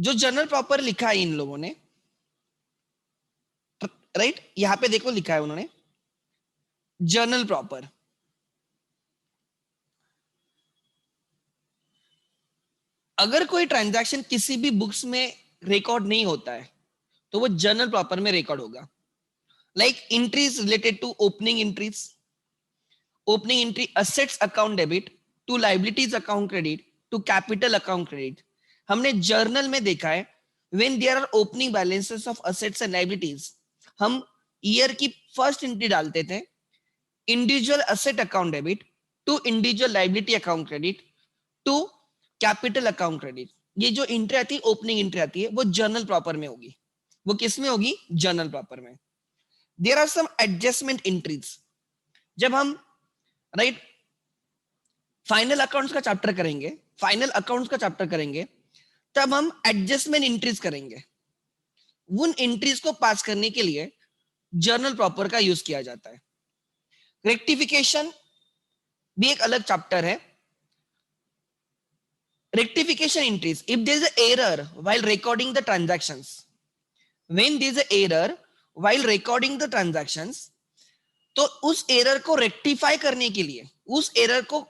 जो journal proper लिखा है इन लोगों ने, राइट, यहां पे देखो लिखा है उन्होंने जर्नल प्रॉपर। अगर कोई ट्रांजैक्शन किसी भी बुक्स में रिकॉर्ड नहीं होता है तो वो जर्नल प्रॉपर में रिकॉर्ड होगा। Like entries related to opening entries, opening entry assets account debit to liabilities account credit to capital account credit. हमने जर्नल में देखा है when there are opening balances of assets and liabilities, हम year की first entry डालते थे individual asset account debit to individual liability account credit to capital account credit. ये जो एंट्री आती है, ओपनिंग एंट्री आती है, वो जर्नल प्रॉपर में होगी। वो किस में होगी? जर्नल प्रॉपर में। There are some adjustment entries. जब हम राइट फाइनल अकाउंट्स का चैप्टर करेंगे, फाइनल अकाउंट्स का चैप्टर करेंगे, तब हम एडजस्टमेंट एंट्रीज करेंगे। उन एंट्रीज को पास करने के लिए जर्नल प्रॉपर का यूज किया जाता है। रेक्टिफिकेशन भी एक अलग चैप्टर है। Rectification entries, if there is an error while recording the transactions, when there is an error while recording the transactions, तो उस एरर को रेक्टिफाई करने के लिए, उस एरर को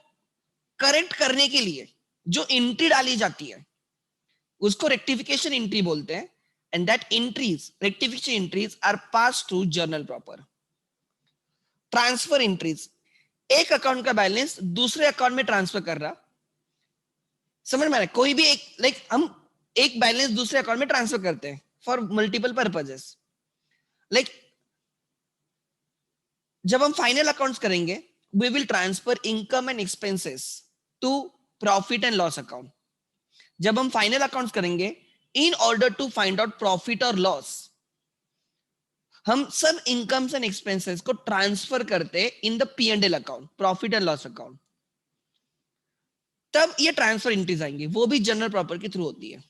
करेक्ट करने के लिए जो एंट्री डाली जाती है उसको रेक्टिफिकेशन एंट्री बोलते हैं। And that entries, rectification entries are pass to journal proper. Transfer entries, एक अकाउंट का बैलेंस दूसरे अकाउंट में ट्रांसफर कर रहा, समझ में आ रहा है? कोई भी एक हम एक बैलेंस दूसरे अकाउंट में ट्रांसफर करते हैं फॉर मल्टीपल पर्पजेस। लाइक जब हम फाइनल अकाउंट्स करेंगे, we will transfer income and expenses to profit and loss account. जब हम फाइनल अकाउंट्स करेंगे, in order to find out profit और लॉस, हम सब इनकम्स एंड एक्सपेंसेस को ट्रांसफर करते in the P and L account, profit and loss account. तब ये ट्रांसफर एंट्रीज आएंगी, वो भी जनरल प्रॉपर के थ्रू होती है।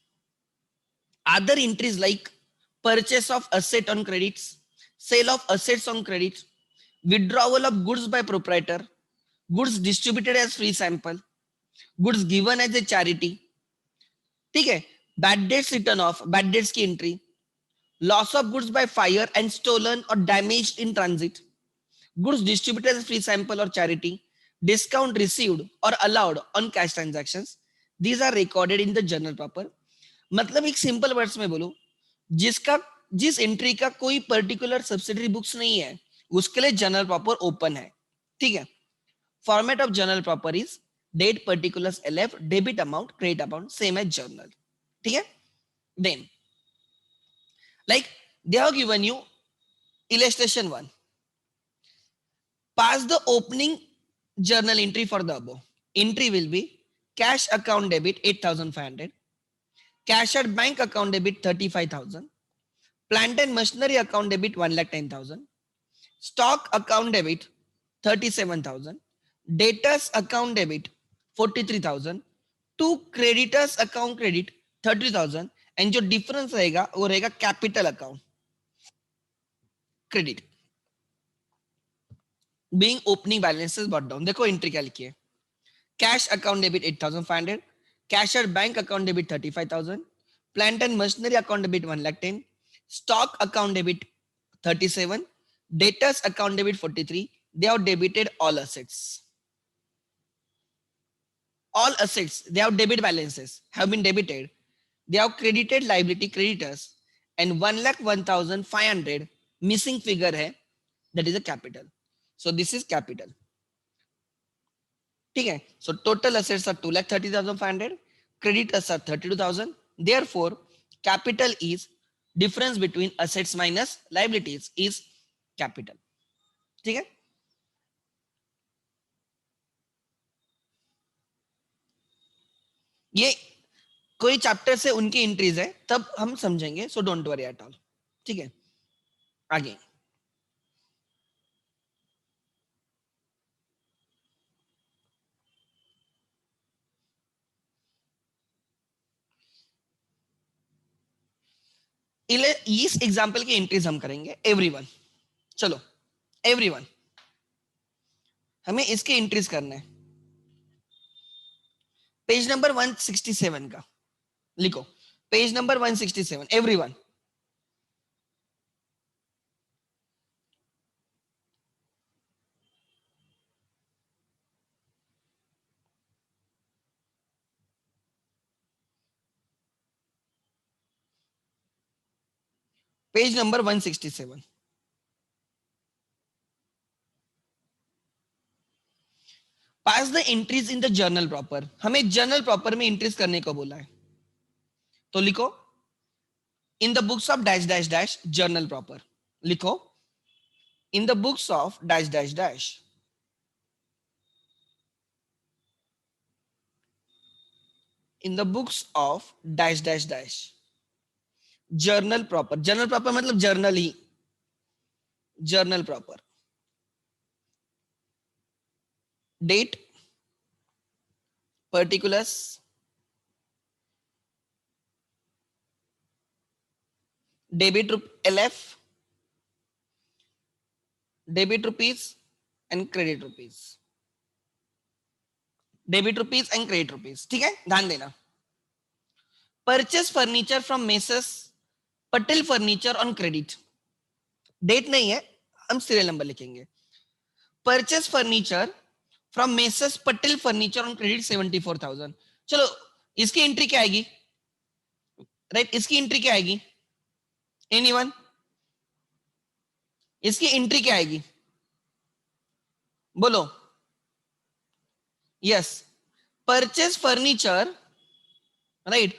Other entries like purchase of asset on credits, sale of assets on credits, withdrawal of goods by proprietor, goods distributed as free sample, goods given as a charity, ठीक है, bad debts written off, bad debts की entry, loss of goods by fire and stolen और damaged in transit, goods distributed as free sample और charity, discount received or allowed on cash transactions, these are recorded in the journal proper। मतलब एक simple words में बोलूं, जिस entry का कोई particular subsidiary books नहीं है उसके लिए जर्नल प्रॉपर ओपन है, ठीक है। Format of journal proper is date, particulars, LF, debit amount, credit amount, same as journal, ठीक है। Then like they have given you illustration 1, pass the opening journal entry for the above. Entry will be cash account debit 8,500, cash at bank account debit 35,000, plant and machinery account debit 1,10,000, stock account debit 37,000, debtors account debit 43,000, to creditors account credit 30,000, and जो difference रहेगा वो रहेगा capital account credit being opening balances bought down. देखो एंट्री क्या लिखी है, cash account debit 8,500, cash at bank account debit 35,000, plant and machinery account debit 1,10,000, stock account debit 37, debtors account debit 43, they have debited all assets. All assets, they have debit balances have been debited. They have credited liability creditors and 1,01,500 missing figure hai, that is a capital. So this is capital. ठीक है, so total assets are 2,30,500, creditors are 32,000. Therefore, capital is difference between assets minus liabilities is capital. ठीक है, ये कोई chapter से उनकी entries है तब हम समझेंगे, so don't worry at all, ठीक है। आगे इस एग्जांपल की एंट्रीज हम करेंगे एवरीवन। चलो एवरीवन, हमें इसके एंट्रीज करना है। पेज नंबर 167 का लिखो, page number 167 everyone. Page number 167. Pass the entries in the journal proper. हमें जर्नल प्रॉपर में एंट्रीज करने को बोला है, तो लिखो in the books of dash dash dash journal proper. लिखो in the books of dash dash dash. In the books of dash dash dash journal proper. Journal proper मतलब जर्नल ही. Journal proper. Date, particulars, debit LF, debit rupees and credit rupees. Debit rupees and credit rupees. ठीक है, ध्यान देना. Purchase furniture from messrs Patel furniture on credit. Date नहीं है, हम serial number लिखेंगे. Purchase furniture from messrs Patel furniture on credit 74,000. चलो इसकी एंट्री क्या आएगी? राइट, इसकी एंट्री क्या आएगी? एनीवन? इसकी एंट्री क्या आएगी? बोलो. Yes, purchase furniture. Right,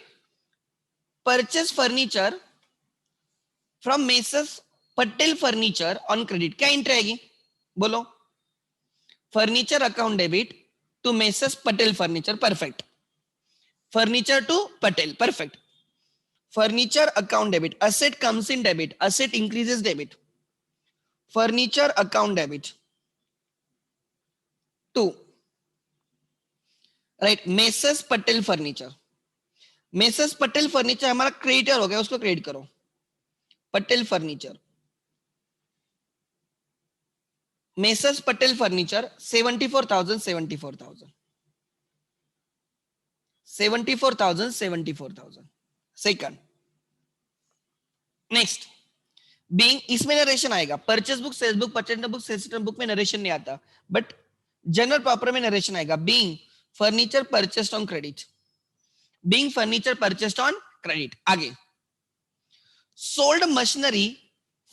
purchase furniture from messrs Patel furniture on credit. क्या एंट्री आएगी? बोलो. Furniture account debit to messrs Patel furniture. Perfect. Furniture to Patel. Perfect. Furniture account debit. Asset comes in debit. Asset increases debit. Furniture account debit to right messrs Patel furniture. Messrs Patel furniture हमारा creditor हो गया, उसको credit करो. Patel furniture. Messrs Patel furniture 74,000 74,000 74,000 74,000. Second. Next being, इसमें narration आएगा. Purchase book, sales book, purchase book, sales book में narration नहीं आता, बट जनरल प्रॉपर में नरेशन आएगा. Being furniture purchased on credit. Being furniture purchased on credit. आगे sold machinery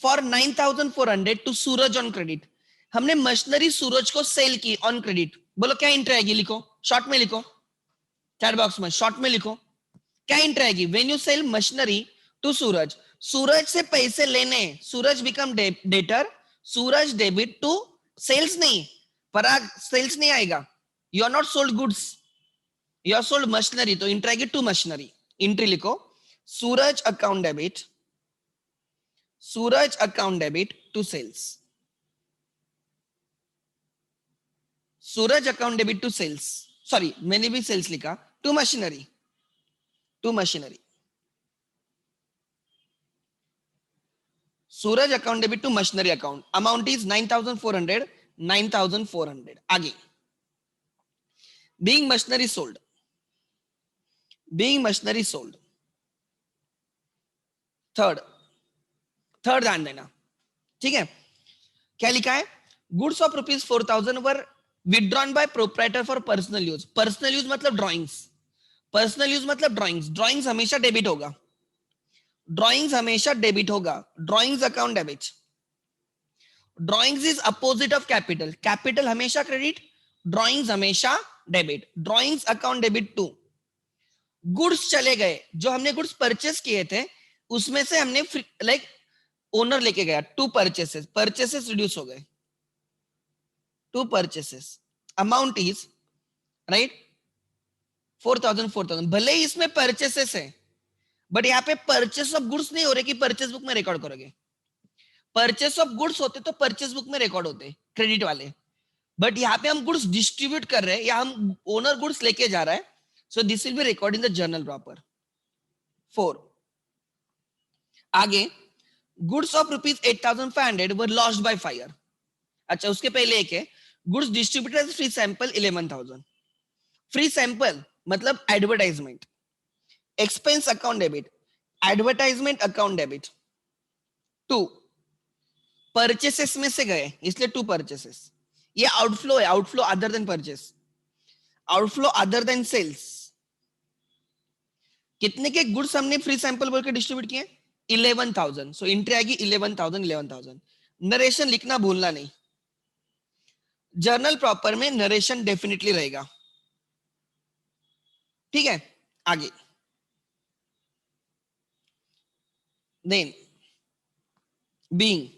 for 9,400 to Suraj on credit. हमने machinery Suraj को sale की on credit. बोलो क्या एंट्री आएगी? लिखो, शॉर्ट में लिखो, चैट बॉक्स में शॉर्ट में लिखो. क्या एंट्री आएगी? When you sell machinery to Suraj. Suraj से पैसे लेने, Suraj become debtor, Suraj debit to sales. नहीं, पराग सेल्स नहीं आएगा. You are not sold goods, you are sold machinery, तो एंट्री आएगी टू मशीनरी. एंट्री लिखो Suraj account debit, Suraj account debit to sales. Suraj account debit to sales. Sorry, मैंने भी सेल्स लिखा. To machinery, to machinery. Suraj account debit to machinery account. Amount is 9,400 9,400. आगे being machinery sold, being machinery sold. Third ध्यान देना. ठीक है, क्या लिखा है? Goods of ₹4,000 were withdrawn by proprietor for personal use. Personal use मतलब ड्राइंग्स. पर्सनल यूज मतलब ड्राइंग्स. ड्राइंग्स हमेशा डेबिट होगा. ड्राइंग्स हमेशा डेबिट होगा. Drawings account debit. Drawings is opposite of capital. Capital हमेशा क्रेडिट, ड्राइंग्स हमेशा debit. Drawings account debit to. Goods चले गए, जो हमने गुड्स परचेस किए थे उसमें से हमने लाइक ओनर लेके गया. टू परचेसेस, परचेसेस रिड्यूस हो गए. To purchases. Amount is right 4,000. भले ही इसमें परचेसेस है, बट यहाँ पे परचेस ऑफ गुड्स नहीं हो रहे कि परचेस बुक में रिकॉर्ड करोगे. परचेस ऑफ गुड्स होते तो परचेस बुक में रिकॉर्ड होते क्रेडिट वाले, बट यहाँ पे हम गुड्स डिस्ट्रीब्यूट कर रहे हैं या हम ओनर गुड्स लेके जा रहा है, so this will be record in the journal proper. 4. आगे goods of ₹8,500 were lost by fire. अच्छा, उसके पहले एक है goods distributed free sample 11,000. Free sample मतलब advertisement. Expense account debit, advertisement account debit. 2 purchases में से गए इसलिए 2 परचेसेस, ये आउटफ्लो है, outflow other than purchase, outflow other than sales. कितने के गुड्स हमने फ्री सैंपल बोल के डिस्ट्रीब्यूट किए? 11,000। सो एंट्री आएगी 11,000 11,000। नरेशन लिखना भूलना नहीं, जर्नल प्रॉपर में नरेशन डेफिनेटली रहेगा, ठीक है। आगे देन बीइंग,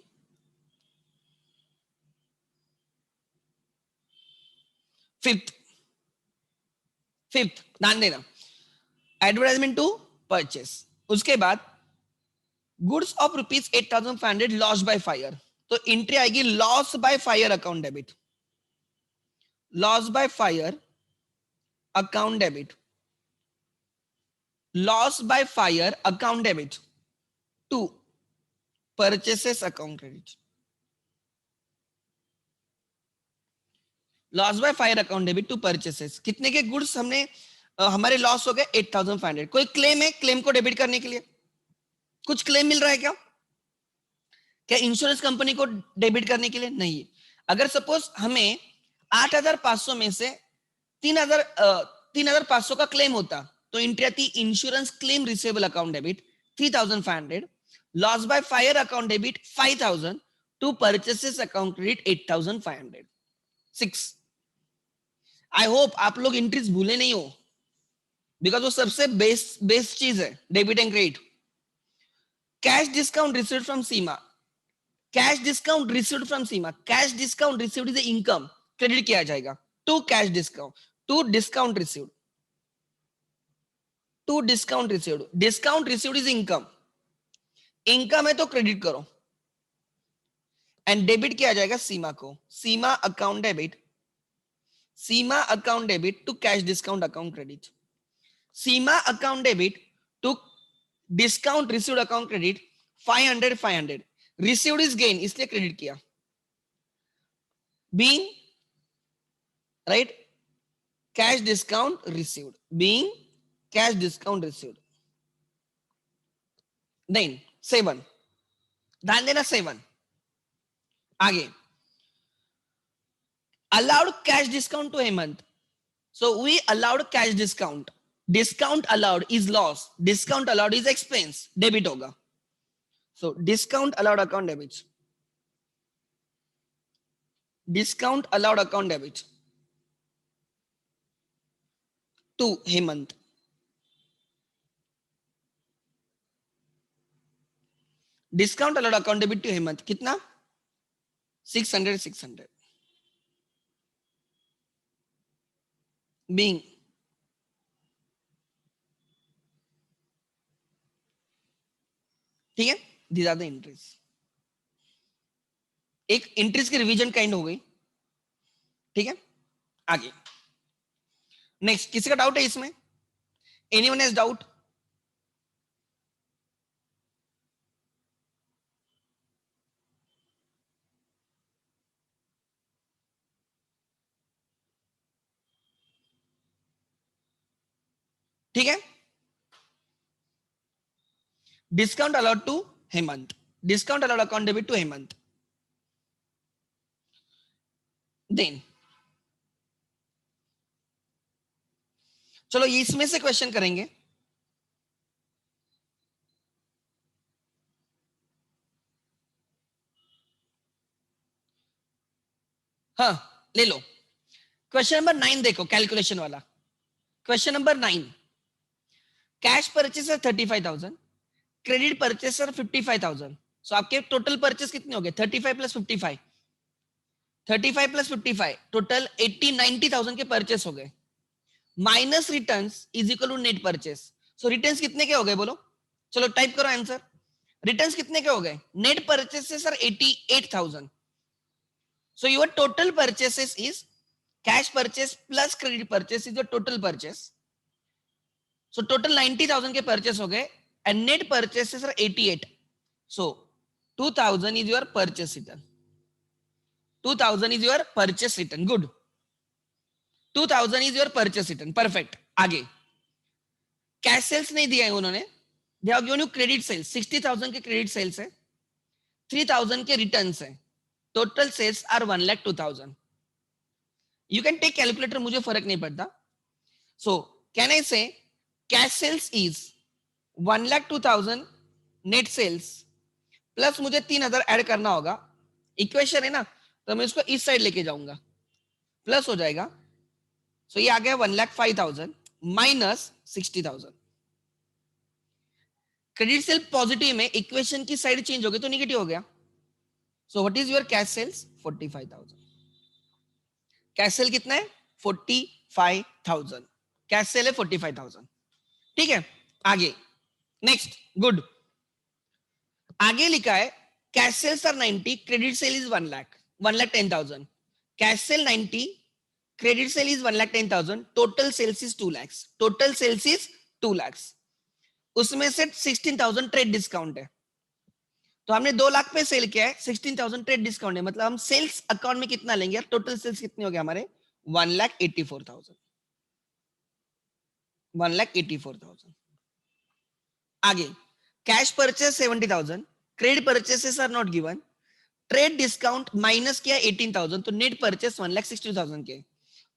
फिफ्थ ध्यान देना, एडवर्टाइजमेंट टू परचेस। उसके बाद goods of rupees 8,500 loss by fire, तो एंट्री आएगी loss by fire account debit, loss by fire account debit, loss by fire account debit to purchases account credit, loss by fire account debit to purchases. कितने के goods हमने हमारे loss हो गए? 8,500। कोई claim है? क्लेम को डेबिट करने के लिए कुछ क्लेम मिल रहा है क्या? क्या इंश्योरेंस कंपनी को डेबिट करने के लिए? नहीं। अगर सपोज हमें 8,500 में से 3,500 का क्लेम होता तो एंट्री आती insurance claim receivable account debit 3,500, loss by fire account debit 5,000 to purchases account credit 8,500। 6, I hope आप लोग एंट्रीज भूले नहीं हो, बिकॉज वो सबसे बेस्ट चीज है debit and credit. Cash discount received from Seema, cash discount received from Seema, cash discount received is income, credit किया जाएगा to cash discount, to discount received, to discount received, discount received is income, income है तो credit करो, and debit किया जाएगा सीमा को, Seema account debit, Seema account debit to cash discount account credit, Seema account debit to discount received account credit 500 500, received is gain इसलिए credit किया, being right cash discount received, being cash discount received. Then 7, ध्यान देना 7। आगे allowed cash discount to Hemant, so we allowed cash discount, discount allowed is loss, discount allowed is expense, debit होगा, so discount allowed account debit, discount allowed account debit to Hemant, discount allowed account debit to Hemant कितना? 600 600, being ठीक है, these are the entries। एक entries की revision kind हो गई, ठीक है। आगे नेक्स्ट, किसी का डाउट है इसमें? Anyone has doubt? ठीक है, discount allowed to Hemant, discount allowed account debit to Hemant. Then चलो इसमें से क्वेश्चन करेंगे। हाँ ले लो, क्वेश्चन नंबर 9 देखो, कैलकुलेशन वाला question number 9। Cash purchaser 35,000, credit purchaser 55,000, सो आपके टोटल परचेस कितने हो गए? 35 प्लस 55, 35 प्लस 55 टोटल 80-90,000 के परचेस हो गए, minus returns is equal to net purchase. So returns कितने के हो गए बोलो? चलो टाइप करो आंसर, रिटर्न्स कितने के हो गए? Net purchases are 88,000, so your total purchases is cash purchase plus credit purchase is your total purchase, so total 90,000 के purchase हो गए and net purchases are 88, so 2,000 is your purchase return, 2,000 is your purchase return, good, 2,000 is your purchase return, perfect। आगे cash sales नहीं दिया है उन्होंने, they have given you credit sales, 60,000 के credit sales है, 3,000 के रिटर्न्स है, total sales are 1,02,000. You can take calculator, मुझे फर्क नहीं पड़ता. So can I say cash sales is 1,02,000 net sales plus मुझे 3,000 ऐड करना होगा. इक्वेशन है ना, तो मैं इसको इस साइड लेके जाऊंगा, प्लस हो जाएगा. सो ये आ गया 1,05,000 माइनस 60,000. क्रेडिट सेल पॉजिटिव में इक्वेशन की साइड चेंज हो गई तो निगेटिव हो गया. So what is your cash sales? 45,000. Cash sale कितना है? 45,000. कैश सेल है 45,000. ठीक है, आगे नेक्स्ट. गुड. आगे लिखा है cash sales are 90, credit sale is 1 lakh, 1,10,000. Cash sale 90, credit sale is 1,10,000, total sales is 2 lakhs. Total sales is 2 lakhs. उसमें से 16,000 ट्रेड डिस्काउंट है. तो हमने 2 लाख पे सेल किया है, 16,000 ट्रेड डिस्काउंट है, मतलब हम सेल्स अकाउंट में कितना लेंगे? टोटल सेल्स कितने हो गए हमारे? 1,84,000. 1,84,000. आगे cash purchase 70,000, credit purchases are not given, trade discount minus किया 18,000, तो नेट परचेस 1,62,000 के.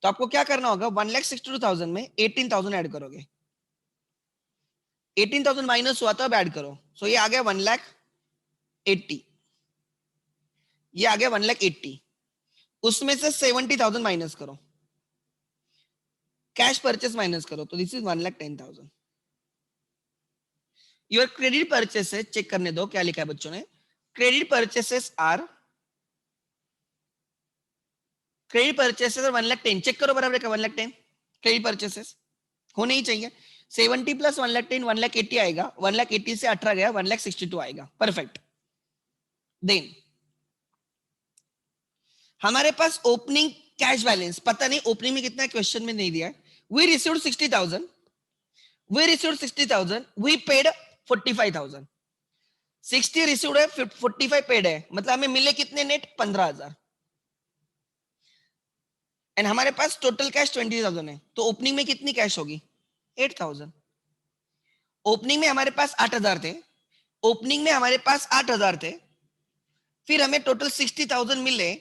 तो आपको क्या करना होगा? 1,62,000 में 18,000 ऐड करोगे. 18,000 माइनस हुआ तो अब ऐड करो. सो ये आ गया 1,80,000. ये आ गया 1,80,000. उसमें से 70,000 माइनस करो, कैश परचेस माइनस करो, तो this is 1,10,000. Your credit purchases check करने दो क्या लिखा है बच्चों ने. Credit purchases are 1,10,000. चेक करो बराबर का 1,10,000 क्रेडिट परचेसेस होने ही चाहिए. 70 प्लस 1,10,000 1,80,000 आएगा. 1,80,000 से 18 गया, 1,62,000 आएगा. परफेक्ट. देन हमारे पास ओपनिंग कैश बैलेंस पता नहीं, ओपनिंग में कितना क्वेश्चन में नहीं दिया है. We received 60,000, we paid 45,000. 60 received है, 45 पेड है, मतलब हमें मिले कितने नेट? 15,000. एंड हमारे पास टोटल कैश 20,000 है, तो ओपनिंग में कितनी कैश होगी? 8,000. ओपनिंग में हमारे पास 8,000 थे, ओपनिंग में हमारे पास 8,000 थे, फिर हमें टोटल 60,000 मिले,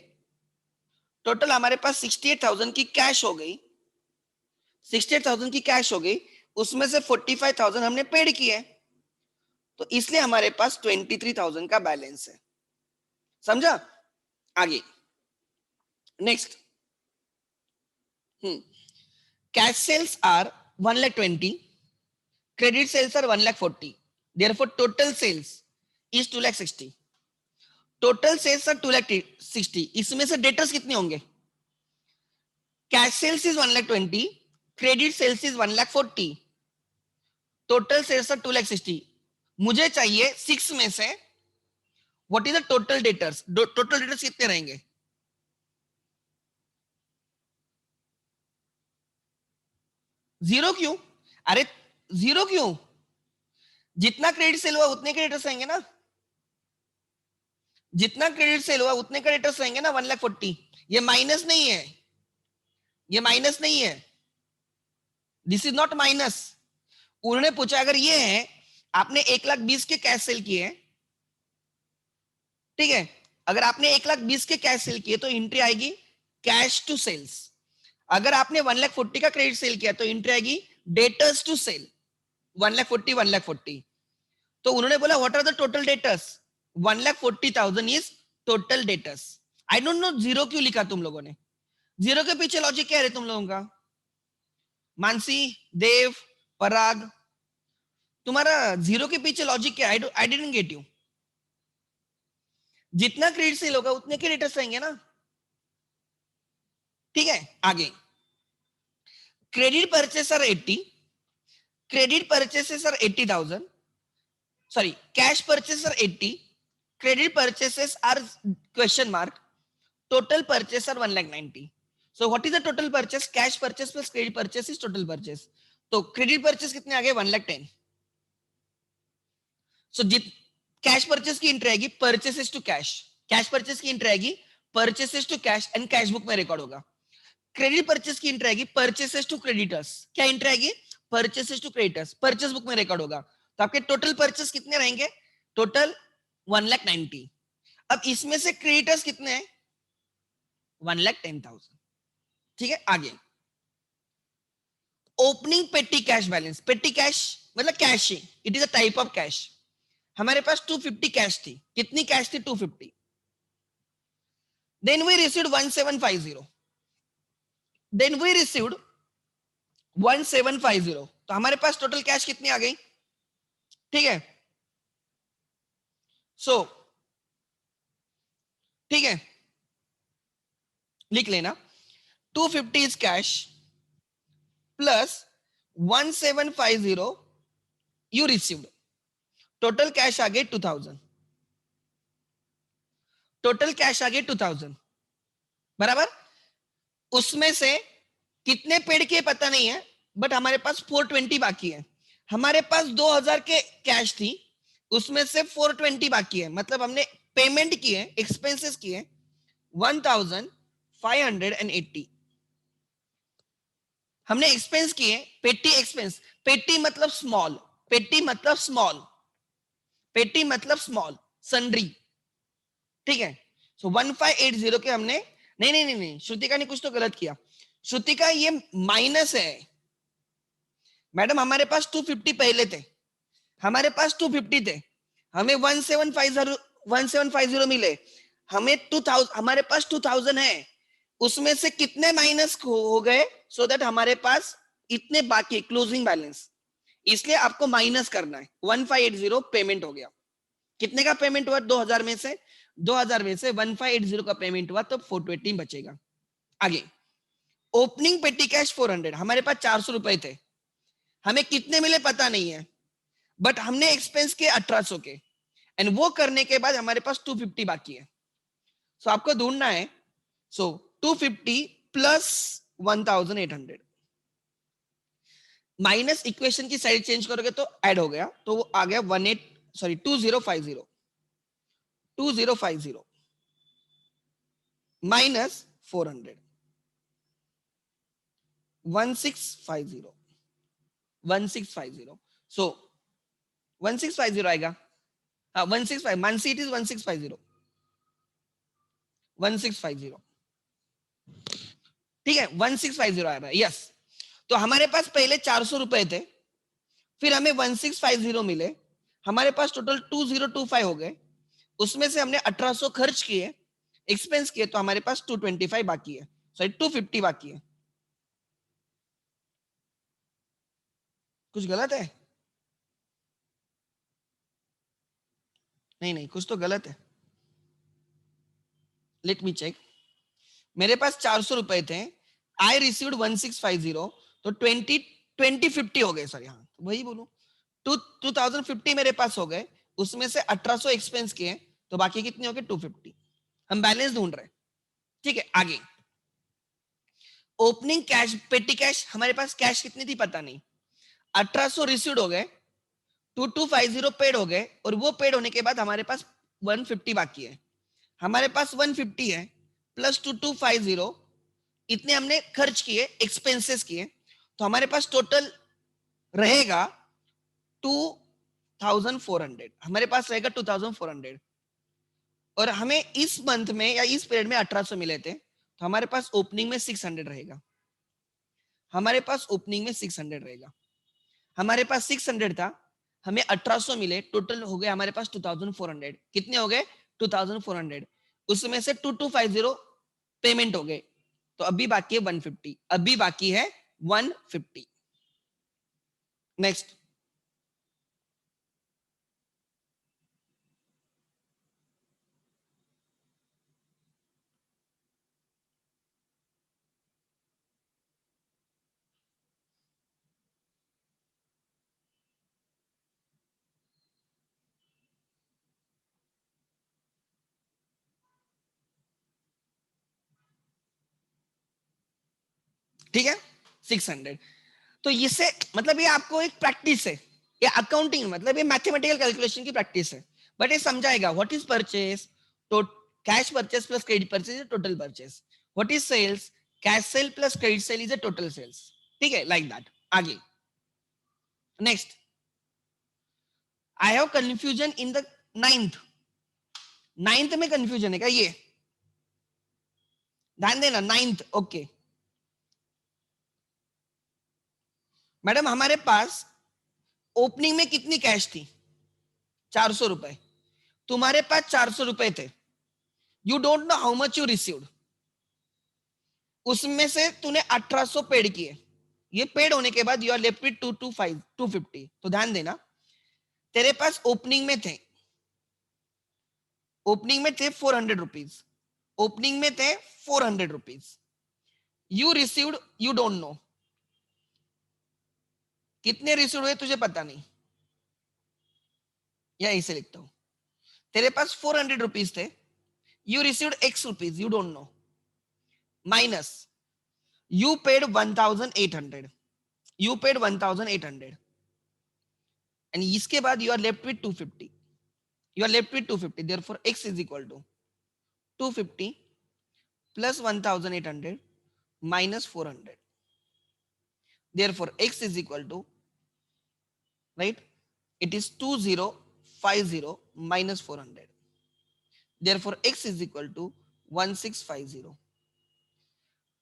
टोटल हमारे पास 68,000 की कैश हो गई. 68,000 की कैश हो गई, उसमें से 45,000 हमने पेड किए, तो इसलिए हमारे पास 23,000 का बैलेंस है. समझा? आगे next. Cash sales are 1,20,000, credit sales are 1,40,000. therefore total sales is 2,60,000. Total sales are 2,60,000. इसमें से डेटर्स कितने होंगे? Cash sales is 1,20,000, credit sales is 1,40,000, total sales are 2,60,000. मुझे चाहिए 6 में से what is the total debtors. Total debtors कितने रहेंगे? 0 क्यों? अरे 0 क्यों? जितना क्रेडिट सेल हुआ उतने क्रेडिटर्स रहेंगे ना. जितना क्रेडिट सेल हुआ उतने क्रेडिटर्स रहेंगे ना. 1,40,000. ये माइनस नहीं है, ये माइनस नहीं है, दिस इज नॉट माइनस. उन्होंने पूछा अगर ये है, आपने 1,20,000 के कैश सेल किए, ठीक है, अगर आपने 1,20,000 के कैश सेल किए तो एंट्री आएगी कैश टू सेल्स. अगर आपने 1,40,000 का क्रेडिट सेल किया तो एंट्री आएगी डेटर्स टू सेल. 1,40,000 1,40,000. तो उन्होंने बोला what are the total debtors? 1,40,000 is total debtors. I don't know 0 क्यों लिखा तुम लोगों ने. 0 के पीछे लॉजिक क्या है तुम लोगों का? मानसी, देव, पराग, तुम्हारा 0 के पीछे लॉजिक क्या है? I didn't get you. जितना क्रेडिट सेल होगा उतने के डेटर्स रहेंगे ना. ठीक है, आगे credit purchase are 80, credit purchases are 80,000, sorry, cash purchases are 80, credit purchases are question mark, total purchase are 1,90,000. So what is the total purchase? Cash purchase plus credit purchase is total purchase. तो credit purchase कितने आ गए? 1,10,000. So cash purchase की entry आएगी purchases to cash, cash purchase की entry आएगी purchases to cash and cash book में record होगा. Credit purchase की एंट्री आएगी परचेसेस टू क्रेडिटर्स, क्या एंट्री आएगी? Purchases to creditors, purchase book में रिकॉर्ड होगा, तो आपके टोटल परचेस कितने रहेंगे? टोटल 1,90,000। अब इसमें से क्रेडिटर्स कितने हैं? 1,10,000। ठीक है, आगे opening petty cash balance. Petty cash मतलब कैश ही, it is a type of cash. हमारे पास 250 कैश थी। कितनी कैश थी? 250। Then we received 1750। Then we received 1750, तो हमारे पास टोटल कैश कितनी आ गई? ठीक है, सो ठीक है, लिख लेना 250 is cash plus 1750 you received, total cash आ गई 2000। टोटल कैश आ गई 2000 बराबर। उसमें से कितने पेड किए पता नहीं है, बट हमारे पास 420 बाकी है। हमारे पास 2000 के कैश थी, उसमें से 420 बाकी है, मतलब हमने पेमेंट किए, एक्सपेंसेस किए 1580। हमने एक्सपेंस किए पेटी एक्सपेंस। पेटी मतलब स्मॉल, पेटी मतलब स्मॉल, पेटी मतलब स्मॉल सन्ड्री। ठीक है, सो 1580 के हमने, नहीं नहीं नहीं नहीं, श्रुतिका ने कुछ तो गलत किया। श्रुतिका ये माइनस है मैडम, हमारे पास 250 पहले थे, हमारे पास 250 थे, हमें 1750 मिले, हमें 2000, हमारे पास 2000 है, उसमें से कितने माइनस हो गए, सो दैट हमारे पास इतने बाकी क्लोजिंग बैलेंस, इसलिए आपको माइनस करना है। 1580 पेमेंट हो गया। कितने का पेमेंट हुआ? 2000 में से, 2000 में से 1580 का पेमेंट हुआ, तो 420 बचेगा। आगे ओपनिंग पेटी कैश 400, हमारे पास 400 रुपए थे, हमें कितने मिले पता नहीं है, बट हमने एक्सपेंस किए 1800 के, एंड वो करने के बाद हमारे पास 250 बाकी है। सो आपको ढूंढना है, सो 250 प्लस 1800 माइनस, इक्वेशन की साइड चेंज करोगे तो ऐड हो गया, तो वो आ गया 2050, 2050 माइनस 400, 1650, 1650। सो 1650 आएगा। हाँ 165, मान सी इट इज 1650, 1650। ठीक है, 1650 आ रहा है, यस। तो हमारे पास पहले 400 रुपए थे, फिर हमें 1650 मिले, हमारे पास टोटल 2025 हो गए, उसमें से हमने 1800 खर्च किए, एक्सपेंस किए, तो हमारे पास 225 बाकी है, सॉरी 250 बाकी है। कुछ गलत है? नहीं नहीं, कुछ तो गलत है। Let me check. मेरे पास 400 रुपए थे, आई रिसीव्ड 1650, तो 2050 हो गए, सॉरी, हाँ वही बोलूं, 2050 मेरे पास हो गए, उसमें से 1800 एक्सपेंस किए, तो बाकी कितने हो गए? 250। हम बैलेंस ढूंढ रहे हैं। ठीक है, आगे ओपनिंग कैश पेटी कैश, हमारे पास कैश कितनी थी पता नहीं, 1800 रिसीव्ड हो गए, 2250 पेड हो गए, और वो पेड होने के बाद हमारे पास 150 बाकी है। हमारे पास 150 है प्लस 2250, इतने हमने खर्च किए, एक्सपेंसेस किए, तो हमारे पास टोटल रहेगा 2400, हमारे पास रहेगा 2400। और हमें इस मंथ में या इस पीरियड में 1800 मिले थे, तो हमारे पास ओपनिंग में 600 रहेगा, हमारे पास ओपनिंग में 600 रहेगा। हमारे पास 600 था, हमें 1800 मिले, टोटल हो गए हमारे पास 2400। कितने हो गए? 2400। उसमें से 2250 पेमेंट हो गए, तो अभी बाकी है 150, अभी बाकी है 150। नेक्स्ट, ठीक है 600। तो इससे मतलब ये आपको एक प्रैक्टिस है, ये अकाउंटिंग मतलब ये मैथमेटिकल कैलकुलेशन की प्रैक्टिस है, बट ये समझाएगा व्हाट इज परचेस, तो cash purchase plus credit purchase is total purchase, what is sales, cash sale plus credit sale is a total sales. ठीक है, लाइक दैट। आगे next, I have confusion in the ninth. Ninth में confusion है क्या? ये ध्यान देना, ninth. Okay madam, हमारे पास ओपनिंग में कितनी कैश थी? 400 रुपए। तुम्हारे पास 400 रुपए थे। You don't know how much you received. उसमें से तूने 1800 पेड किए। ये पेड होने के बाद यू आर लेफ्ट विद 250। तो ध्यान देना, तेरे पास ओपनिंग में थे 400 रुपीज। ओपनिंग में थे 400 rupees. You received, you don't know कितने रिसीव्ड हुए, तुझे पता नहीं। या इसे लिखता हूं, तेरे पास 400 रुपीज थे, you received x rupees, you don't know, minus you paid 1800। You paid 1800 and इसके बाद you are left with 250। You are left with 250, therefore x is equal to 250 plus 1800 minus 400, therefore x is equal to, right, it is 2050 minus 400, therefore x is equal to 1650।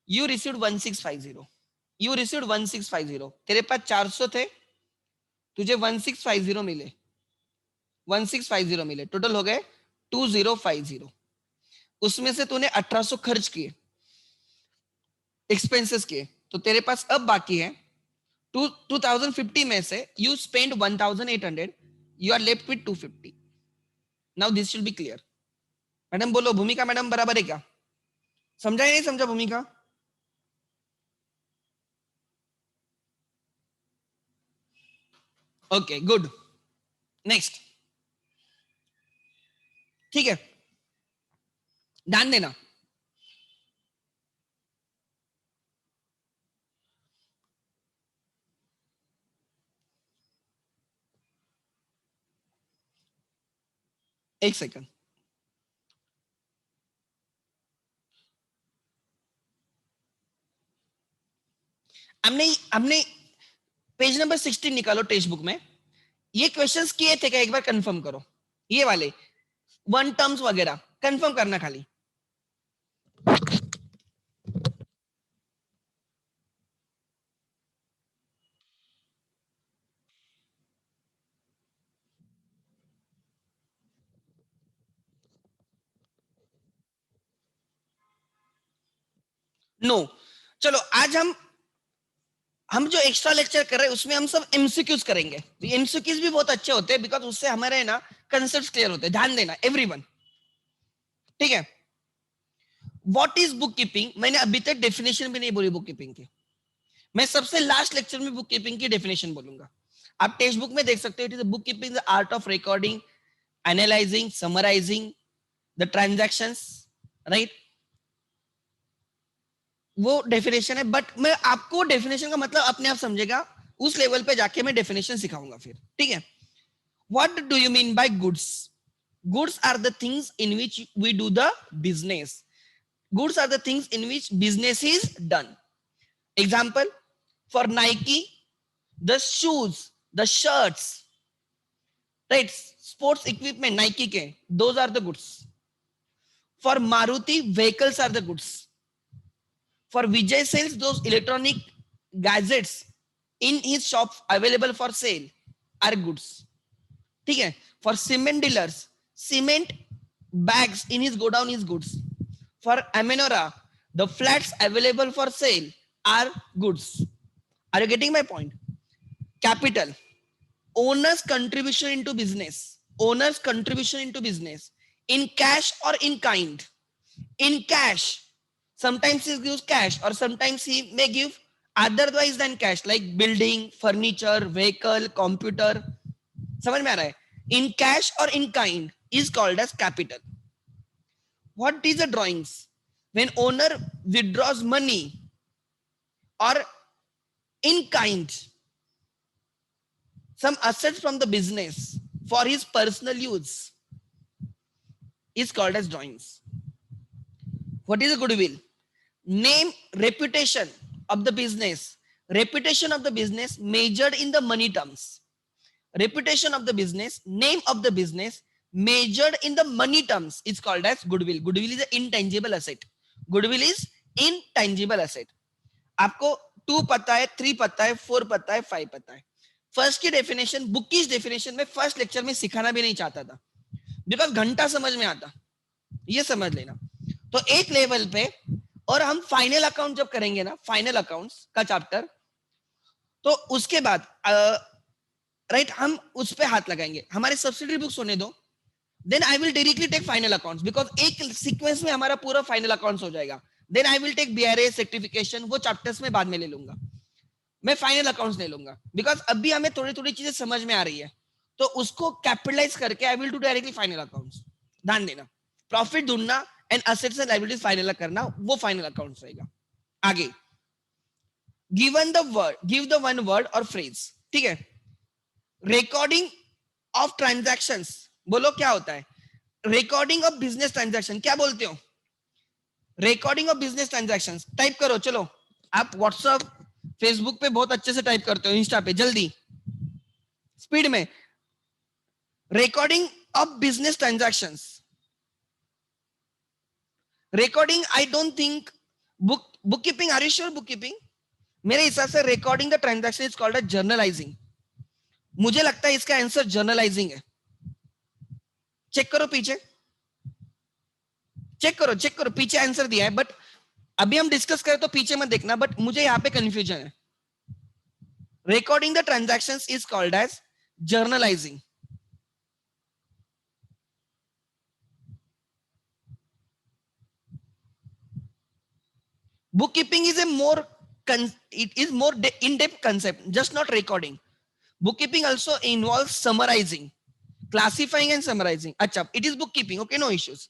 you received 1650, you received 1650। तेरे पास 400 थे, तुझे 1650 मिले, 1650 मिले, total हो गए 2050। उसमें से तूने 1800 खर्च किए, एक्सपेंसेस किए, तो तेरे पास अब बाकी है 2050 में से you spend 1800, you are left with 250। Now this should be clear. Madam बोलो, भूमिका मैडम बराबर है क्या? समझा या नहीं समझा भूमिका? Okay good. नेक्स्ट, ठीक है, ध्यान देना। एक सेकंड, हमने हमने पेज नंबर 16 निकालो टेक्स्ट बुक में। ये क्वेश्चंस किए थे क्या? एक बार कंफर्म करो, ये वाले वन टर्म्स वगैरह कंफर्म करना खाली। नो चलो, आज हम जो एक्स्ट्रा लेक्चर कर रहे हैं उसमें हम सब एमसीक्यूज करेंगे। तो एमसीक्यूज भी बहुत अच्छे होते हैं, बिकॉज उससे हमारे ना कंसेप्ट क्लियर होते हैं। ध्यान देना एवरीवन, ठीक है। What is book keeping? मैंने अभी तक डेफिनेशन भी नहीं बोली बुक कीपिंग की। मैं सबसे लास्ट लेक्चर में बुक कीपिंग की डेफिनेशन बोलूंगा। आप टेक्स्ट बुक में देख सकते हो, it is book keeping the art of recording, analysing, summarising the transactions, right. वो डेफिनेशन है, बट मैं आपको डेफिनेशन का मतलब अपने आप समझेगा, उस लेवल पे जाके मैं डेफिनेशन सिखाऊंगा फिर, ठीक है। What do you mean by goods? Goods are the things in which we do the business. Goods are the things in which business is done. Example, for Nike, the shoes, the shirts, right? Sports equipment, Nike ke, those are the goods. For Maruti, vehicles are the goods. For Vijay Sales, those electronic gadgets in his shop available for sale are goods. ठीक है। For cement dealers, cement bags in his godown is goods. For Amenora, the flats available for sale are goods. Are you getting my point? Capital, owner's contribution into business. Owner's contribution into business in cash or in kind. In cash, sometimes he gives cash or sometimes he may give otherwise than cash, like building, furniture, vehicle, computer. समझ में आ रहा है? In cash or in kind is called as capital. What is the drawings? When owner withdraws money or in kind, some assets from the business for his personal use is called as drawings. What is a goodwill? Name, reputation of the business reputation of the business measured in the money terms. Reputation of the business, name of the business measured in the money terms is called as goodwill. Goodwill is an intangible asset. Goodwill is intangible asset. आपको 2 पता है, 3 पता है, 4 पता है, 5 पता है. First की डेफिनेशन, बुक की डेफिनेशन में फर्स्ट लेक्चर में सिखाना भी नहीं चाहता था, बिकॉज घंटा समझ में आता, ये समझ लेना. तो एक लेवल पे, और हम फाइनल अकाउंट जब करेंगे ना, फाइनल अकाउंट्स का चैप्टर, तो उसके बाद राइट हम उस पे हाथ लगाएंगे. हमारे सब्सिडरी बुक्स होने दो, then I will directly take final accounts, because एक सीक्वेंस में हमारा पूरा फाइनल अकाउंट्स हो जाएगा. Then I will take BRA certification, वो चैप्टर्स में बाद में ले लूंगा. मैं फाइनल अकाउंट्स ले लूंगा, बिकॉज अभी हमें थोड़ी थोड़ी चीजें समझ में आ रही है, तो उसको कैपिटलाइज करके I will do directly final accounts. ध्यान देना, प्रॉफिट ढूंढना and assets and liabilities final करना, वो फाइनल अकाउंट्स रहेगा. आगे, given the word, give the one word और फ्रेज. ठीक है, रिकॉर्डिंग ऑफ ट्रांजैक्शंस, बोलो क्या होता है? रिकॉर्डिंग ऑफ बिजनेस ट्रांजैक्शन, क्या बोलते हो? Recording of business transactions. Type करो, चलो आप व्हाट्सएप फेसबुक पे बहुत अच्छे से टाइप करते हो, इंस्टा पे जल्दी स्पीड में. Recording of business transactions, recording, I don't think book keeping. Are you sure book keeping? मेरे हिसाब से recording the transaction is called journalising. मुझे लगता है इसका आंसर जर्नलाइजिंग है. चेक करो पीछे, चेक करो पीछे आंसर दिया है, बट अभी हम डिस्कस करें तो पीछे मत देखना, बट मुझे यहां पे कंफ्यूजन है. Recording the transactions is called as journalising. bookkeeping is a more it is more in-depth concept, just not recording. Bookkeeping also involves summarizing, classifying and summarizing. Acha, it is bookkeeping, okay, no issues.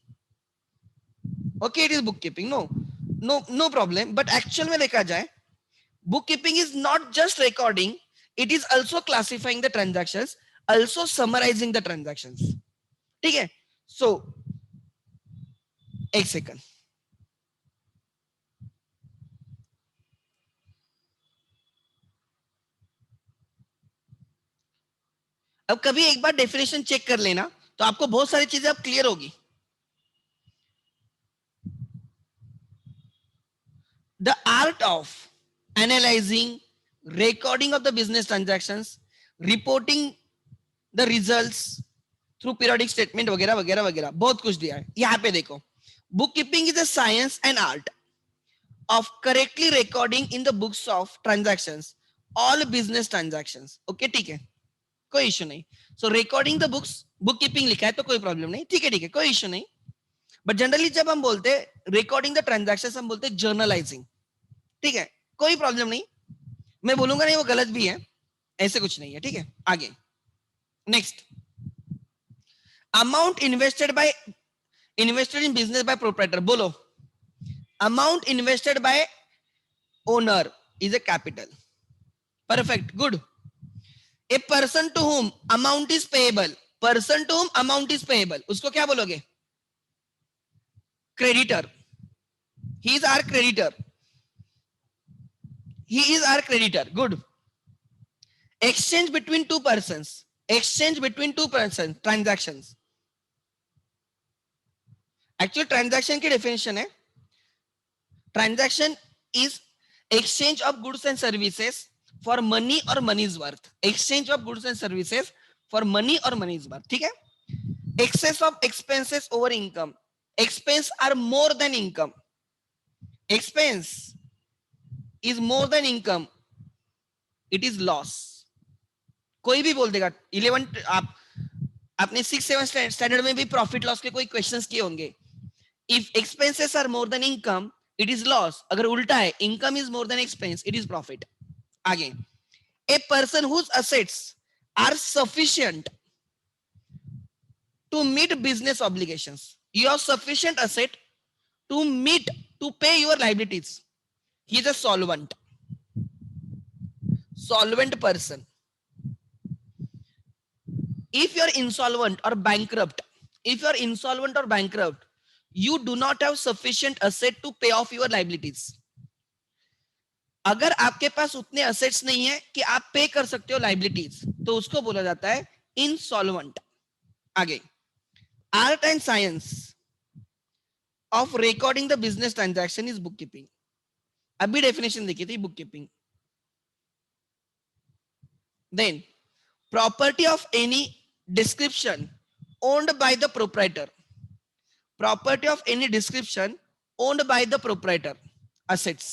Okay, it is bookkeeping, no problem. But actual में देखा जाए, bookkeeping is not just recording, it is also classifying the transactions, also summarizing the transactions. ठीक है, so एक second, अब कभी एक बार definition check कर लेना, तो आपको बहुत सारी चीजें अब क्लियर होगी. The art of analyzing, recording of the business transactions, reporting the results through periodic statement वगैरह वगैरह वगैरह बहुत कुछ दिया है. यहाँ पे देखो, bookkeeping is a science and art of correctly recording in the books of transactions all business transactions. Okay, ठीक है, कोई इश्यू नहीं. So recording the books, bookkeeping लिखा है तो कोई प्रॉब्लम नहीं, ठीक है, कोई इश्यू नहीं. बट जनरली जब हम बोलते हैं रिकॉर्डिंग द ट्रांजैक्शंस, हम बोलते हैं जर्नलाइजिंग. ठीक है, कोई प्रॉब्लम नहीं, मैं बोलूंगा नहीं वो गलत भी है, ऐसे कुछ नहीं है. ठीक है, आगे next, amount invested in business by proprietor. बोलो, amount invested by owner is a capital. Perfect, good. A person to whom amount is payable, person to whom amount is payable, उसको क्या बोलोगे? Creditor. He is our creditor, he is our creditor. Good. Exchange between two persons, exchange between two persons, transactions. Actually transaction की definition है, transaction is exchange of goods and services for money or money's worth. Exchange of goods and services for money or money's worth. ठीक है. Excess of expenses over income. Expense are more than income. Expense is more than income, it is loss. कोई भी बोल देगा. 11 आपने 6-7 standard में भी profit loss के कोई क्वेश्चंस किए होंगे. If expenses are more than income, it is loss. अगर उल्टा है, income is more than expense, it is profit. आगे, a person whose assets are sufficient to meet business obligations. You have sufficient asset to meet, to pay your liabilities. He is a solvent. Solvent person. If you are insolvent or bankrupt, you do not have sufficient asset to pay off your liabilities. अगर आपके पास उतने assets नहीं है कि आप पे कर सकते हो लाइबिलिटीज, तो उसको बोला जाता है इंसॉल्वेंट। आगे, art and science of recording the business transaction is book keeping. अभी डेफिनेशन देखी थी book keeping. Then property of any description owned by the proprietor, property of any description owned by the proprietor, assets,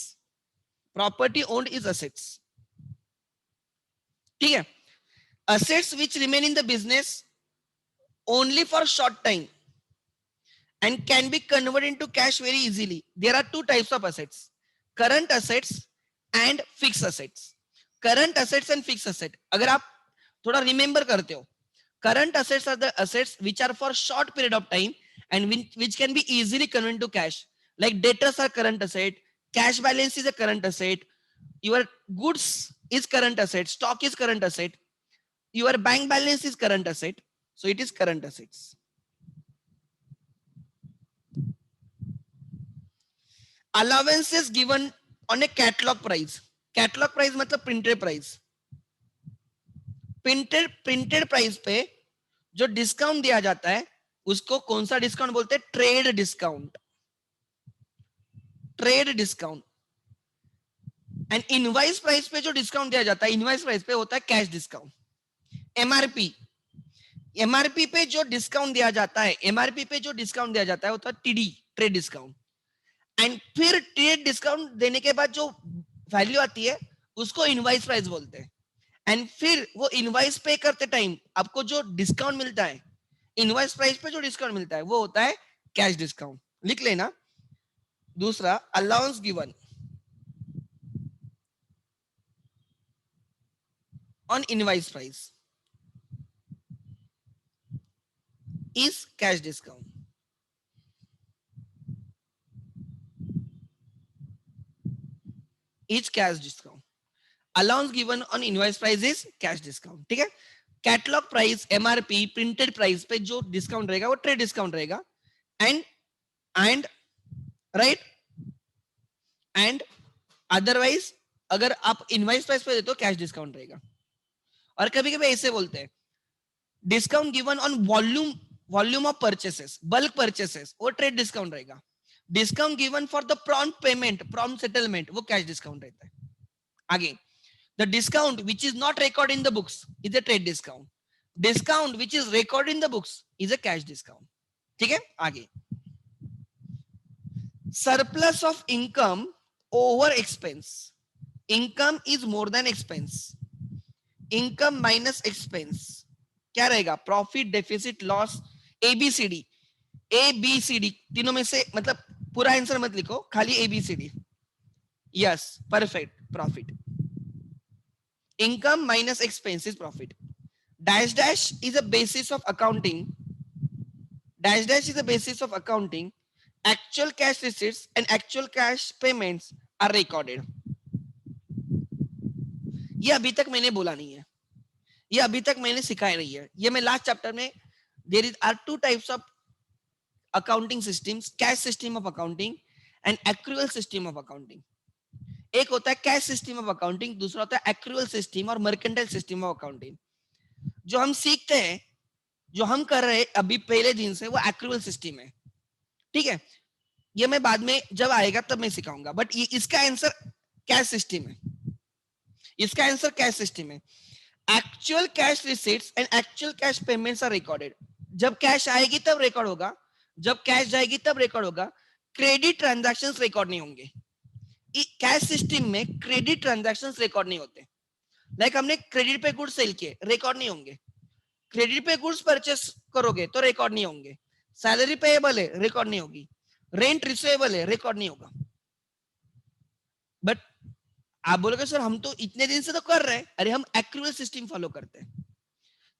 property owned is assets, ठीक है। assets which remain in the business only for short time and can be converted into cash very easily. There are two types of assets, current assets and fixed assets. Current assets and fixed asset, अगर आप थोड़ा remember करते हो, current assets are the assets which are for short period of time and which can be easily converted to cash. Like debtors are current asset, cash balance is a current asset, your goods is current asset, stock is current asset, your bank balance is current asset, so it is current assets. Allowances given on a catalog price. Catalog price मतलब printed price. Printed price पे जो discount दिया जाता है उसको कौन सा discount बोलते हैं? Trade discount. Trade discount. And invoice price पे जो डिस्काउंट दिया जाता है, इनवाइस प्राइस पे होता है कैश डिस्काउंट। एमआरपी, एमआरपी पे जो डिस्काउंट दिया जाता है, एमआरपी पे जो डिस्काउंट दिया जाता है होता है टीडी, ट्रेड डिस्काउंट। एंड फिर ट्रेड डिस्काउंट देने के बाद जो वैल्यू आती है उसको इनवाइस प्राइस बोलते हैं। एंड फिर वो इनवाइस पे करते टाइम आपको जो डिस्काउंट मिलता है, इनवाइस प्राइस पे जो डिस्काउंट मिलता है वो होता है कैश डिस्काउंट। लिख लेना। दूसरा, allowance given on invoice price is cash discount. Is cash discount. Allowance given on invoice price is cash discount, ठीक है। Catalogue price, MRP, printed price पे जो डिस्काउंट रहेगा वो ट्रेड डिस्काउंट रहेगा। एंड राइट, एंड अदरवाइज अगर आप invoice price पे देते हो कैश डिस्काउंट रहेगा। और कभी कभी ऐसे बोलते हैं discount given on volume of purchases, bulk purchases, वो ट्रेड डिस्काउंट रहेगा। Discount given for the prompt payment, prompt settlement, वो कैश डिस्काउंट रहता है। आगे, the discount which is not record in the books is a trade discount. Discount which is record in the books is a cash discount, ठीक है। आगे, surplus of income over expense. Income is more than expense. Income minus expense क्या रहेगा? Profit, deficit, loss, ABCD. ABCD तीनों में से, मतलब पूरा आंसर मत लिखो, खाली ABCD. Yes, perfect, profit. Income minus expense is profit. Dash dash is a basis of accounting. Dash dash is the basis of accounting. Actual cash receipts and actual cash payments are recorded. ये अभी तक मैंने बोला नहीं है, ये अभी तक मैंने सिखाया नहीं है। ये मैं लास्ट चैप्टर में, there is are two types of accounting systems, cash system of accounting and accrual system of accounting. एक होता है कैश सिस्टम ऑफ अकाउंटिंग, दूसरा होता है एक्रूअल सिस्टम और मर्केंटाइल सिस्टम ऑफ अकाउंटिंग। जो हम सीखते हैं, जो हम कर रहे हैं अभी पहले दिन से, वो एक्रूअल सिस्टम है, ठीक है। ये मैं बाद में जब आएगा तब मैं सिखाऊंगा, बट ये इसका आंसर कैश सिस्टम है। इसका आंसर कैश सिस्टम है। Actual cash receipts and actual cash payments are recorded. जब कैश आएगी तब रिकॉर्ड होगा, जब कैश जाएगी तब रिकॉर्ड होगा। क्रेडिट ट्रांजैक्शंस रिकॉर्ड नहीं होंगे। कैश सिस्टम में क्रेडिट ट्रांजैक्शंस रिकॉर्ड नहीं होते। लाइक हमने क्रेडिट पे गुड्स सेल किए, रिकॉर्ड नहीं होंगे। क्रेडिट पे गुड्स परचेस करोगे तो रिकॉर्ड नहीं होंगे। सैलरी पेएबल है, रिकॉर्ड नहीं होगी। रेंट रिसीवेबल है, रिकॉर्ड नहीं होगा। बट आप बोलोगे सर हम तो इतने दिन से तो कर रहे हैं। अरे हम एक्रूअल सिस्टम फॉलो करते हैं।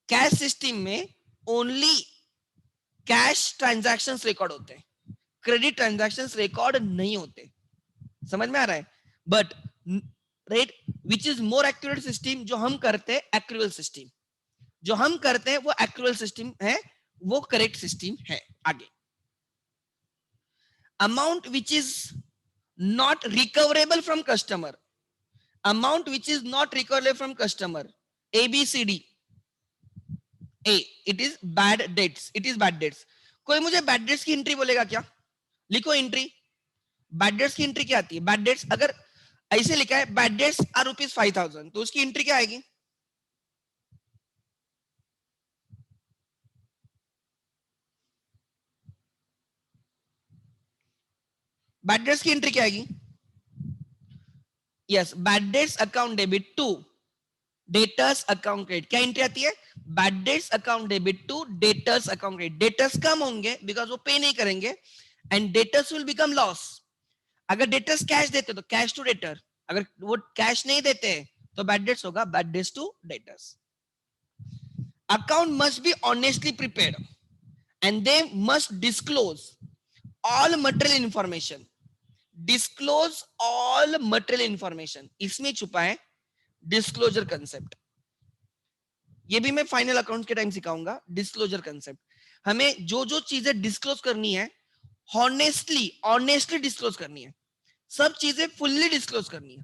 कैश सिस्टम में ओनली कैश ट्रांजैक्शंस रिकॉर्ड होते हैं, क्रेडिट ट्रांजैक्शंस रिकॉर्ड नहीं होते। समझ में आ रहा है? But right, which is more accurate system, जो हम करते हैं एक्रूअल सिस्टम, जो हम करते हैं वो एक्रूअल सिस्टम है, वो करेक्ट सिस्टम है। आगे, amount which is not recoverable from customer, amount which is not recoverable from customer, ABCD. A, it is bad debts, it is bad debts. कोई मुझे बैड डेट्स की एंट्री बोलेगा क्या? लिखो एंट्री. बैड डेट्स की entry क्या आती है? बैड डेट्स अगर ऐसे लिखा है बैड डेट्स आर ₹5,000 तो उसकी एंट्री क्या आएगी? बैड डेट्स की एंट्री क्या आएगी? Yes, bad debts account debit to debtors account credit. क्या एंट्री आती है? Bad debts account debit to debtors account credit. Debtors कम होंगे बिकॉज वो पे नहीं करेंगे and debtors will become loss. अगर डेटर्स कैश देते तो कैश टू डेटर, अगर वो कैश नहीं देते तो बैड डेट्स होगा bad debts to debtors. Account must be honestly prepared and they must disclose all material information. Disclose all material information, इसमें छुपा है डिस्क्लोजर कंसेप्ट. ये भी मैं फाइनल अकाउंट के टाइम सिखाऊंगा. डिस्क्लोजर कंसेप्ट, हमें जो जो चीजें डिस्क्लोज करनी है ऑनेस्टली डिस्क्लोज करनी है. सब चीजें फुल्ली डिस्क्लोज करनी है,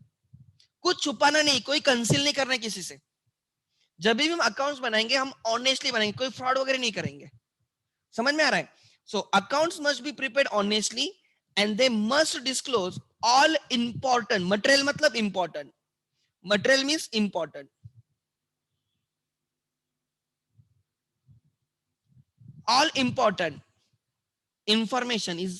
कुछ छुपाना नहीं, कोई कंसील नहीं करना है किसी से. जब भी हम अकाउंट्स बनाएंगे हम ऑनेस्टली बनाएंगे, कोई फ्रॉड वगैरह नहीं करेंगे. समझ में आ रहा है? So accounts must be prepared honestly and they must disclose all important material. मतलब important material means important. All important information is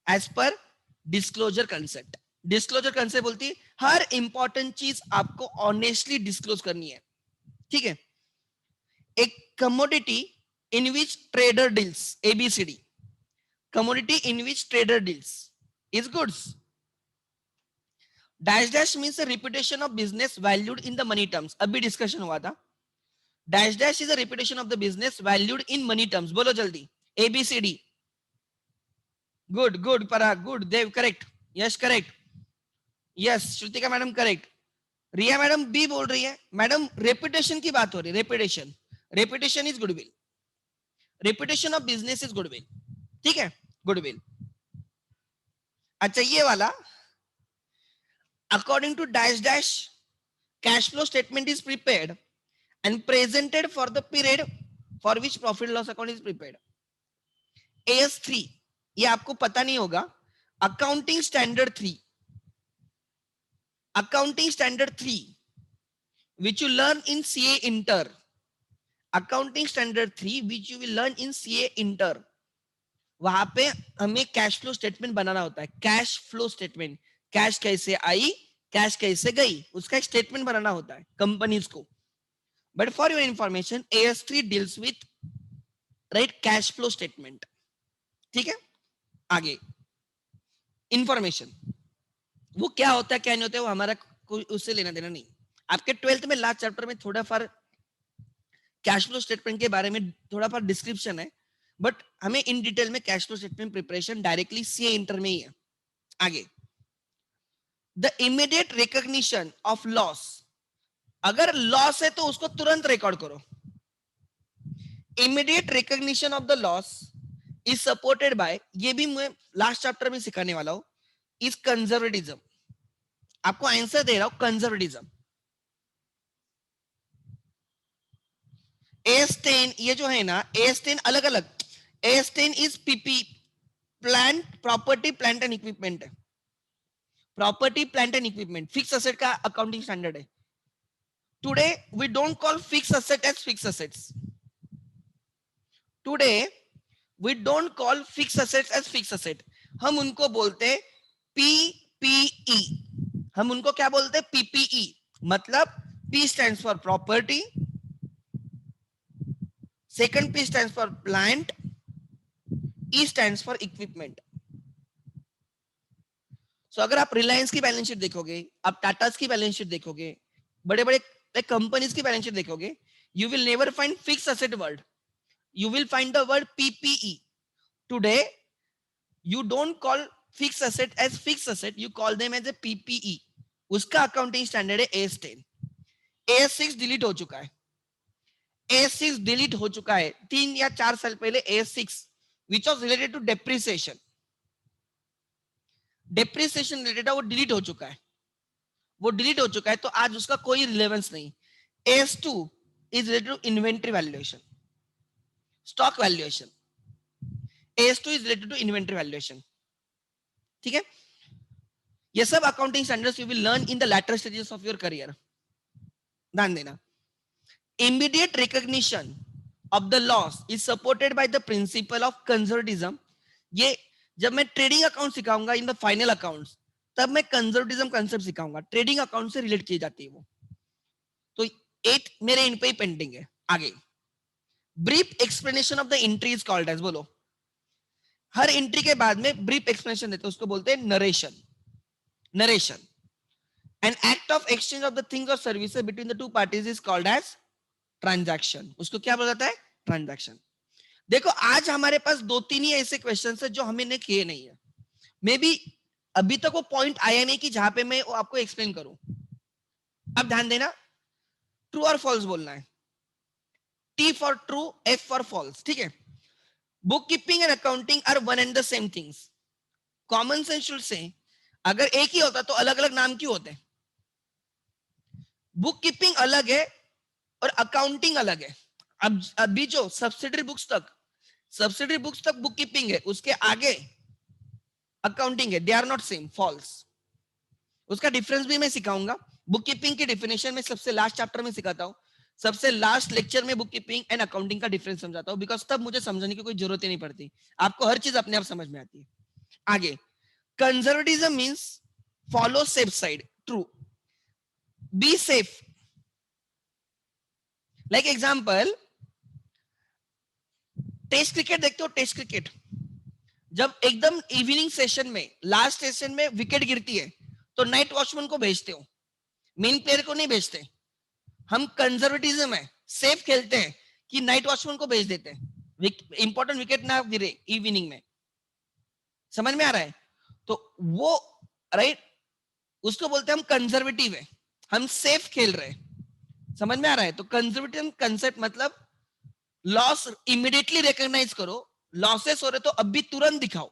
as per disclosure concept. Disclosure concept बोलती है हर इंपॉर्टेंट चीज आपको ऑनेस्टली डिस्क्लोज करनी है. ठीक है. एक commodity in which trader deals, ABCD. commodity in which trader deals is goods. Dash dash means a reputation of business valued in the money terms. अभी डिस्कशन हुआ था. Dash dash is a reputation of the business valued in money terms. बोलो जल्दी. ABCD. Good, good, Parag, good. Dev, correct. Yes, correct. Yes, Shrutika madam correct. Riya madam बी बोल रही है. Madam reputation की बात हो रही है. Reputation, reputation is goodwill. Reputation of business is goodwill. ठीक है, गुडविल. अच्छा ये वाला, according to dash dash, cash flow statement is prepared and presented for the period for which profit loss account is prepared. AS3, ये आपको पता नहीं होगा. Accounting standard 3, accounting standard 3 which you learn in CA Inter. Accounting standard 3 which you will learn in CA Inter. वहां पे हमें cash flow statement बनाना होता है. कैश फ्लो स्टेटमेंट, कैश कैसे आई, कैश कैसे गई, उसका एक स्टेटमेंट बनाना होता है कंपनीज को. But for your information AS3 deals with right cash flow statement. ठीक है. आगे इंफॉर्मेशन, वो क्या होता है क्या नहीं होता है वो हमारा कोई उससे लेना देना नहीं. आपके 12th में लास्ट चैप्टर में थोड़ा फार कैश फ्लो स्टेटमेंट के बारे में थोड़ा फार डिस्क्रिप्शन है, बट हमें इन डिटेल में cash flow statement preparation directly CA inter में ही है. आगे the immediate recognition of loss. अगर लॉस है तो उसको तुरंत रिकॉर्ड करो. Immediate recognition of the loss is supported bye, ये भी मैं लास्ट चैप्टर में सिखाने वाला हूं, इज कंजर्वेटिज्म. आपको आंसर दे रहा हूं, कंजर्वेटिज्म. AS10 ये जो है ना, AS10 अलग अलग. AS10 is PP, plant property plant and equipment है. Property plant and equipment fix asset का अकाउंटिंग स्टैंडर्ड है. Today we don't call fix asset as fix assets. Today we don't call fix assets as fix asset. हम उनको बोलते हैं PPE. हम उनको क्या बोलते हैं? PPE. मतलब P stands for property, second P stands for plant, E stands for equipment. So अगर आप रिलायंस की बैलेंस शीट देखोगे, आप टाटा की बैलेंस शीट देखोगे, बड़े बड़े कंपनीज की बैलेंस शीट देखोगे, you will never find fixed asset word. You will find the word PPE. Today you don't call fixed asset as fixed asset, you call them as a PPE. उसका accounting standard है AS10. AS6 delete हो चुका है. AS6 delete हो चुका है 3 या 4 साल पहले. AS6 which was related to depreciation, depreciation related वो डिलीट हो चुका है. वो डिलीट हो चुका है, तो आज उसका कोई रिलेवेंस नहीं. AS2 is related to inventory valuation, stock valuation. AS2 is related to inventory valuation. ठीक है, ये सब accounting standards you will learn in the later stages of your career. ध्यान देना. Immediate recognition of the loss is supported by the principle of conservatism. ये जब मैं trading account सिखाऊंगा इन द फाइनल अकाउंट्स, तब मैं कंजर्वेटिज्म कांसेप्ट सिखाऊंगा. Trading account से रिलेट की जाती है वो. तो 8 मेरे इन पे ही पेंडिंग है. आगे brief explanation of the entry is called as. बोलो. हर एंट्री के बाद में ब्रीफ एक्सप्लेनेशन देते हैं, उसको बोलते हैं narration. Narration. An act of exchange of the things or services between the two parties is called as transaction. उसको क्या बोला जाता है? ट्रांजैक्शन. देखो आज हमारे पास 2-3 ही ऐसे क्वेश्चंस है जो हमने किए नहीं है. मे बी अभी तक वो पॉइंट आया नहीं कि जहां पे मैं आपको एक्सप्लेन करूं. अब ध्यान देना, ट्रू और फॉल्स बोलना है. T for true, F for false. ठीक है. Book keeping and accounting are one and the same things. Common sense should say अगर एक ही होता तो अलग अलग नाम क्यों होते? बुक कीपिंग अलग है और अकाउंटिंग अलग है. अब अभी जो सब्सिडरी बुक्स तक बुक कीपिंग है, उसके आगे अकाउंटिंग है. They are not same. False. उसका डिफरेंस भी मैं सिखाऊंगा. बुक कीपिंग की डेफिनेशन में सबसे लास्ट चैप्टर में सिखाता हूं. सबसे लास्ट लेक्चर में बुक कीपिंग एंड अकाउंटिंग का डिफरेंस समझाता हूं, बिकॉज तब मुझे समझने की कोई जरूरत ही नहीं पड़ती. आपको हर चीज अपने आप समझ में आती है. आगे conservatism means follow safe side. True. Be safe. Like example, test cricket देखते हो. टेस्ट क्रिकेट जब एकदम इवनिंग सेशन में, लास्ट सेशन में विकेट गिरती है, तो नाइट वॉचमैन को भेजते हो, मेन प्लेयर को नहीं भेजते. हम कंजर्वेटिज्म है, सेफ खेलते हैं कि नाइट वॉचमैन को भेज देते हैं, इंपॉर्टेंट विकेट ना गिरे इवनिंग में. समझ में आ रहा है? तो वो राइट, उसको बोलते हैं हम कंजर्वेटिव है, हम सेफ खेल रहे हैं. समझ में आ रहा है? तो कंजर्वेटिव कंसेप्ट मतलब लॉस इमीडिएटली रिकॉग्नाइज करो. लॉसेस हो रहे तो अभी तुरंत दिखाओ.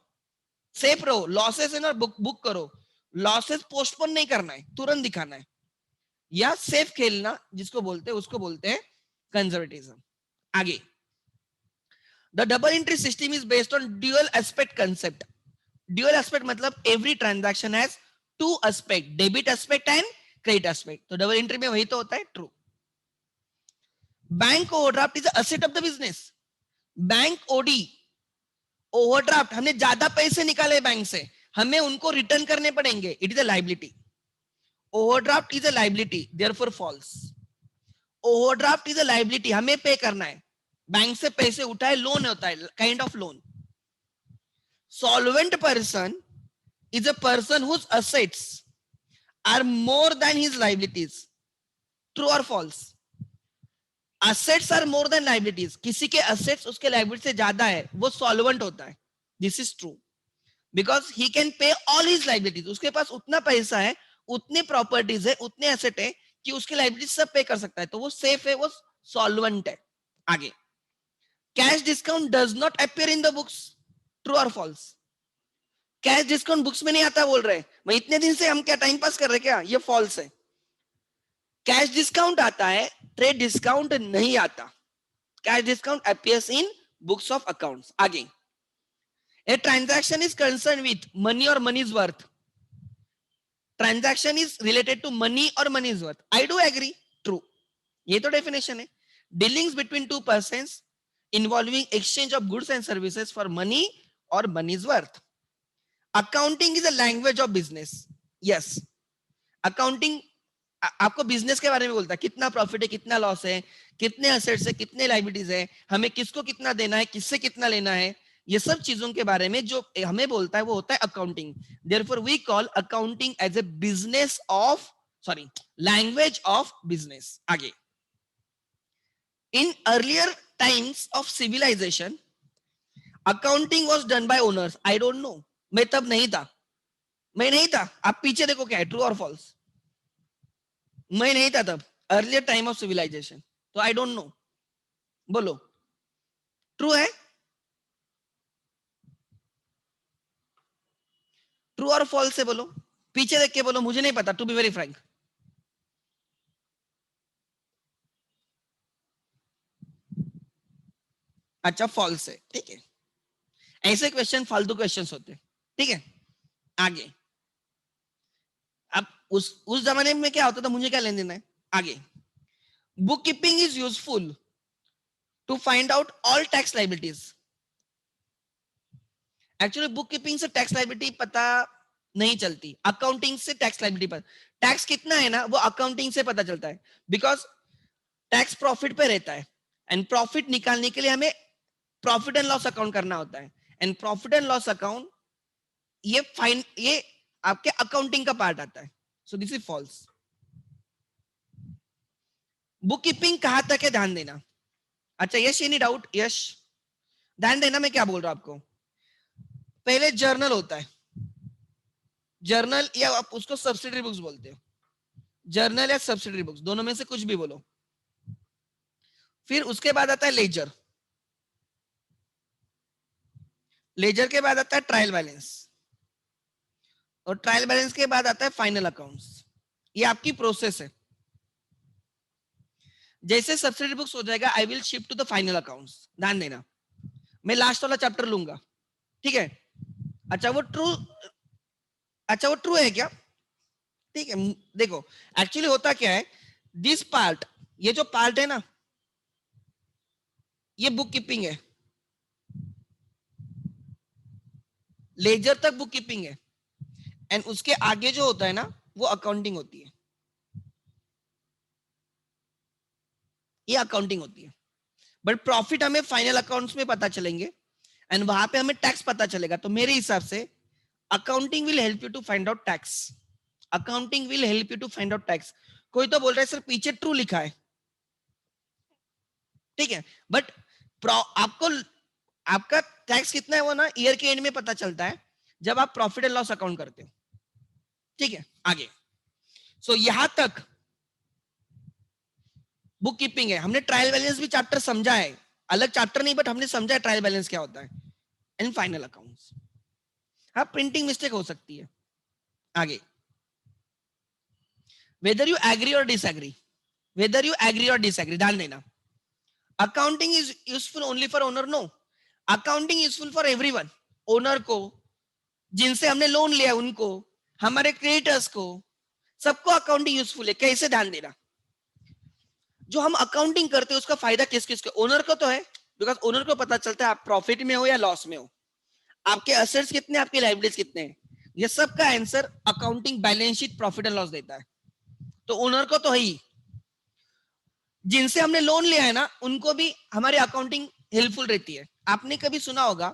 सेफ रहो. लॉसेस है ना, बुक करो. लॉसेस पोस्टपोन नहीं करना है, तुरंत दिखाना है. या सेफ खेलना जिसको बोलते हैं, उसको बोलते हैं कंजर्वेटिज्म. आगे the double entry system is based on dual aspect concept. Dual aspect मतलब every transaction has 2 aspect, debit aspect and credit aspect. तो डबल एंट्री में वही तो होता है. True. Bank overdraft is asset of the business. Bank OD, overdraft, हमने ज्यादा पैसे निकाले बैंक से, हमें उनको रिटर्न करने पड़ेंगे. It is a liability. Overdraft is a liability, therefore false. Overdraft is a liability, हमें पे करना है. बैंक से पैसे उठाए, लोन होता है, kind of loan. Solvent person is a person whose assets are more than his liabilities. True or false? Assets are more than liabilities. किसी के assets उसके liability से ज्यादा है, वो solvent होता है. This is true. Because he can pay all his liabilities. उसके पास उतना पैसा है, उतनी properties है, उतने asset है कि उसके liabilities सब पे कर सकता है. तो वो safe है, वो solvent है. आगे cash discount does not appear in the books. True or false? Cash discount books में नहीं आता बोल रहे. मैं इतने दिन से हम क्या टाइम पास कर रहे क्या? ये फॉल्स है. कैश डिस्काउंट आता है, ट्रेड डिस्काउंट नहीं आता. Cash discount appears in books of accounts. आगे a transaction is concern with money और money is worth. Transaction is related to money और money is worth. I do agree. True. ये तो definition है. Dealings between two persons involving exchange of goods and services for money और money is worth. Accounting is a language of business. Yes, accounting आपको business के बारे में बोलता है. कितना प्रॉफिट है, कितना लॉस है, कितने असेट्स है, कितने लायबिलिटीज है, हमें किसको कितना देना है, किससे कितना लेना है, ये सब चीजों के बारे में जो हमें बोलता है वो होता है accounting. Therefore we call accounting as a business of, sorry, language of business. आगे in earlier times of civilisation accounting was done by owners. I don't know, मैं तब नहीं था. मैं नहीं था. आप पीछे देखो क्या है, ट्रू और फॉल्स. मैं नहीं था तब, अर्लियर टाइम ऑफ सिविलाइजेशन. तो आई डोंट नो. बोलो ट्रू है, ट्रू और फॉल्स है. बोलो, पीछे देख के बोलो, मुझे नहीं पता, टू बी वेरी फ्रैंक. अच्छा फॉल्स है, ठीक है। ऐसे क्वेश्चन फालतू क्वेश्चंस होते हैं, ठीक है। आगे, अब उस जमाने में क्या होता था, मुझे क्या लेन देना है। आगे, book keeping is useful to find out all tax liabilities. Actually book keeping से टैक्स लाइबिलिटी पता नहीं चलती, अकाउंटिंग से टैक्स लाइबिलिटी पर टैक्स कितना है ना वो अकाउंटिंग से पता चलता है, बिकॉज टैक्स प्रॉफिट पे रहता है, एंड प्रॉफिट निकालने के लिए हमें प्रॉफिट एंड लॉस अकाउंट करना होता है, and profit and loss account ये आपके अकाउंटिंग का पार्ट आता है। So this is false. Book keeping कहां तक है ध्यान देना। अच्छा यश, एनी डाउट? यश, ध्यान देना मैं क्या बोल रहा हूं आपको। पहले जर्नल होता है, जर्नल या आप उसको सब्सिडरी बुक्स बोलते हो, जर्नल या सब्सिडरी बुक्स दोनों में से कुछ भी बोलो। फिर उसके बाद आता है लेजर, लेजर के बाद आता है ट्रायल बैलेंस, और ट्रायल बैलेंस के बाद आता है फाइनल अकाउंट्स। ये आपकी प्रोसेस है। जैसे सब्सिडरी बुक्स हो जाएगा, I will shift to the final accounts. ध्यान देना, मैं लास्ट वाला चैप्टर लूंगा, ठीक है। अच्छा वो ट्रू, अच्छा वो ट्रू है क्या? ठीक है, देखो एक्चुअली होता क्या है, दिस पार्ट, ये जो पार्ट है ना, ये बुक कीपिंग है, लेजर तक बुक कीपिंग है, एंड उसके आगे जो होता है ना वो अकाउंटिंग होती है, ये अकाउंटिंग होती है। बट प्रॉफिट हमें फाइनल अकाउंट्स में पता चलेंगे, एंड वहां पे हमें टैक्स पता चलेगा। तो मेरे हिसाब से accounting will help you to find out tax, accounting will help you to find out tax. कोई तो बोल रहा है सर पीछे ट्रू लिखा है, ठीक है, बट आपको आपका टैक्स कितना है वो ना ईयर के एंड में पता चलता है, जब आप प्रॉफिट एंड लॉस अकाउंट करते हो, ठीक है। आगे, सो यहां तक बुक कीपिंग है। हमने ट्रायल बैलेंस भी चैप्टर समझा है, अलग चैप्टर नहीं, बट हमने समझा है ट्रायल बैलेंस क्या होता है, एंड फाइनल अकाउंट्स। हाँ प्रिंटिंग मिस्टेक हो सकती है। आगे, वेदर यू एग्री और डिसएग्री, वेदर यू एग्री और डिसएग्री, ध्यान देना। Accounting is useful only for owner? No, accounting useful for everyone. Owner को, जिनसे हमने लोन लिया उनको, हमारे क्रेडिटर्स को, सबको अकाउंटिंग यूजफुल है। कैसे? ध्यान देना, जो हम अकाउंटिंग करते हैं उसका फायदा किस किस को? ओनर को तो है, बिकॉज ओनर को पता चलता है आप प्रॉफिट में हो या लॉस में हो, आपके असेट्स कितने, आपके लाइबिलिटीज कितने हैं। ये सब का answer accounting balance sheet profit and loss देता है। तो ओनर को तो है ही, जिनसे हमने लोन लिया है ना उनको भी हमारी अकाउंटिंग हेल्पफुल रहती है। आपने कभी सुना होगा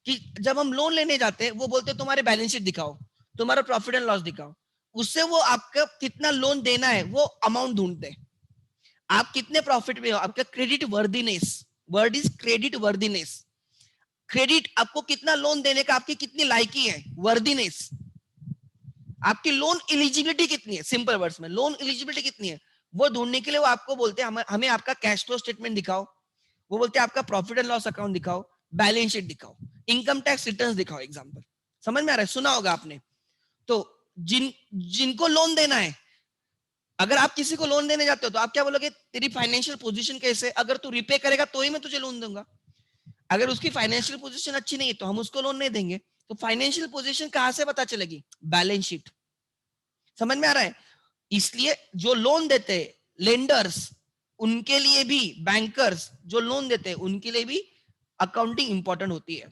कि जब हम लोन लेने जाते हैं वो बोलते हैं तुम्हारे बैलेंस शीट दिखाओ, तुम्हारा प्रॉफिट एंड लॉस दिखाओ। उससे वो आपका कितना लोन देना है वो अमाउंट ढूंढते हैं, आप कितने प्रॉफिट में हो, आपका credit worthiness, word is credit worthiness, credit आपको कितना लोन देने का, आपकी कितनी लायकी है, वर्दीनेस, आपकी लोन एलिजिबिलिटी कितनी है, सिंपल वर्ड्स में लोन एलिजिबिलिटी कितनी है, वो ढूंढने के लिए वो आपको बोलते हैं हमें आपका कैश फ्लो स्टेटमेंट दिखाओ, वो बोलते हैं आपका प्रॉफिट एंड लॉस अकाउंट दिखाओ, बैलेंस शीट दिखाओ, इनकम टैक्स रिटर्न्स दिखाओ। एग्जांपल समझ में आ रहा है? सुना होगा आपने। तो जिनको लोन देना है, अगर आप किसी को लोन देने जाते हो तो आप क्या बोलोगे, तेरी फाइनेंशियल पोजीशन कैसे, अगर तू रिपे करेगा तो ही मैं तुझे लोन दूंगा। अगर उसकी फाइनेंशियल पोजीशन अच्छी नहीं है तो हम उसको लोन नहीं देंगे। तो फाइनेंशियल पोजीशन कहां से पता चलेगी? Balance sheet. समझ में आ रहा है? इसलिए जो लोन देते हैं लेंडर्स, उनके लिए भी, बैंकर्स जो लोन देते हैं उनके लिए भी अकाउंटिंग इंपॉर्टेंट होती है।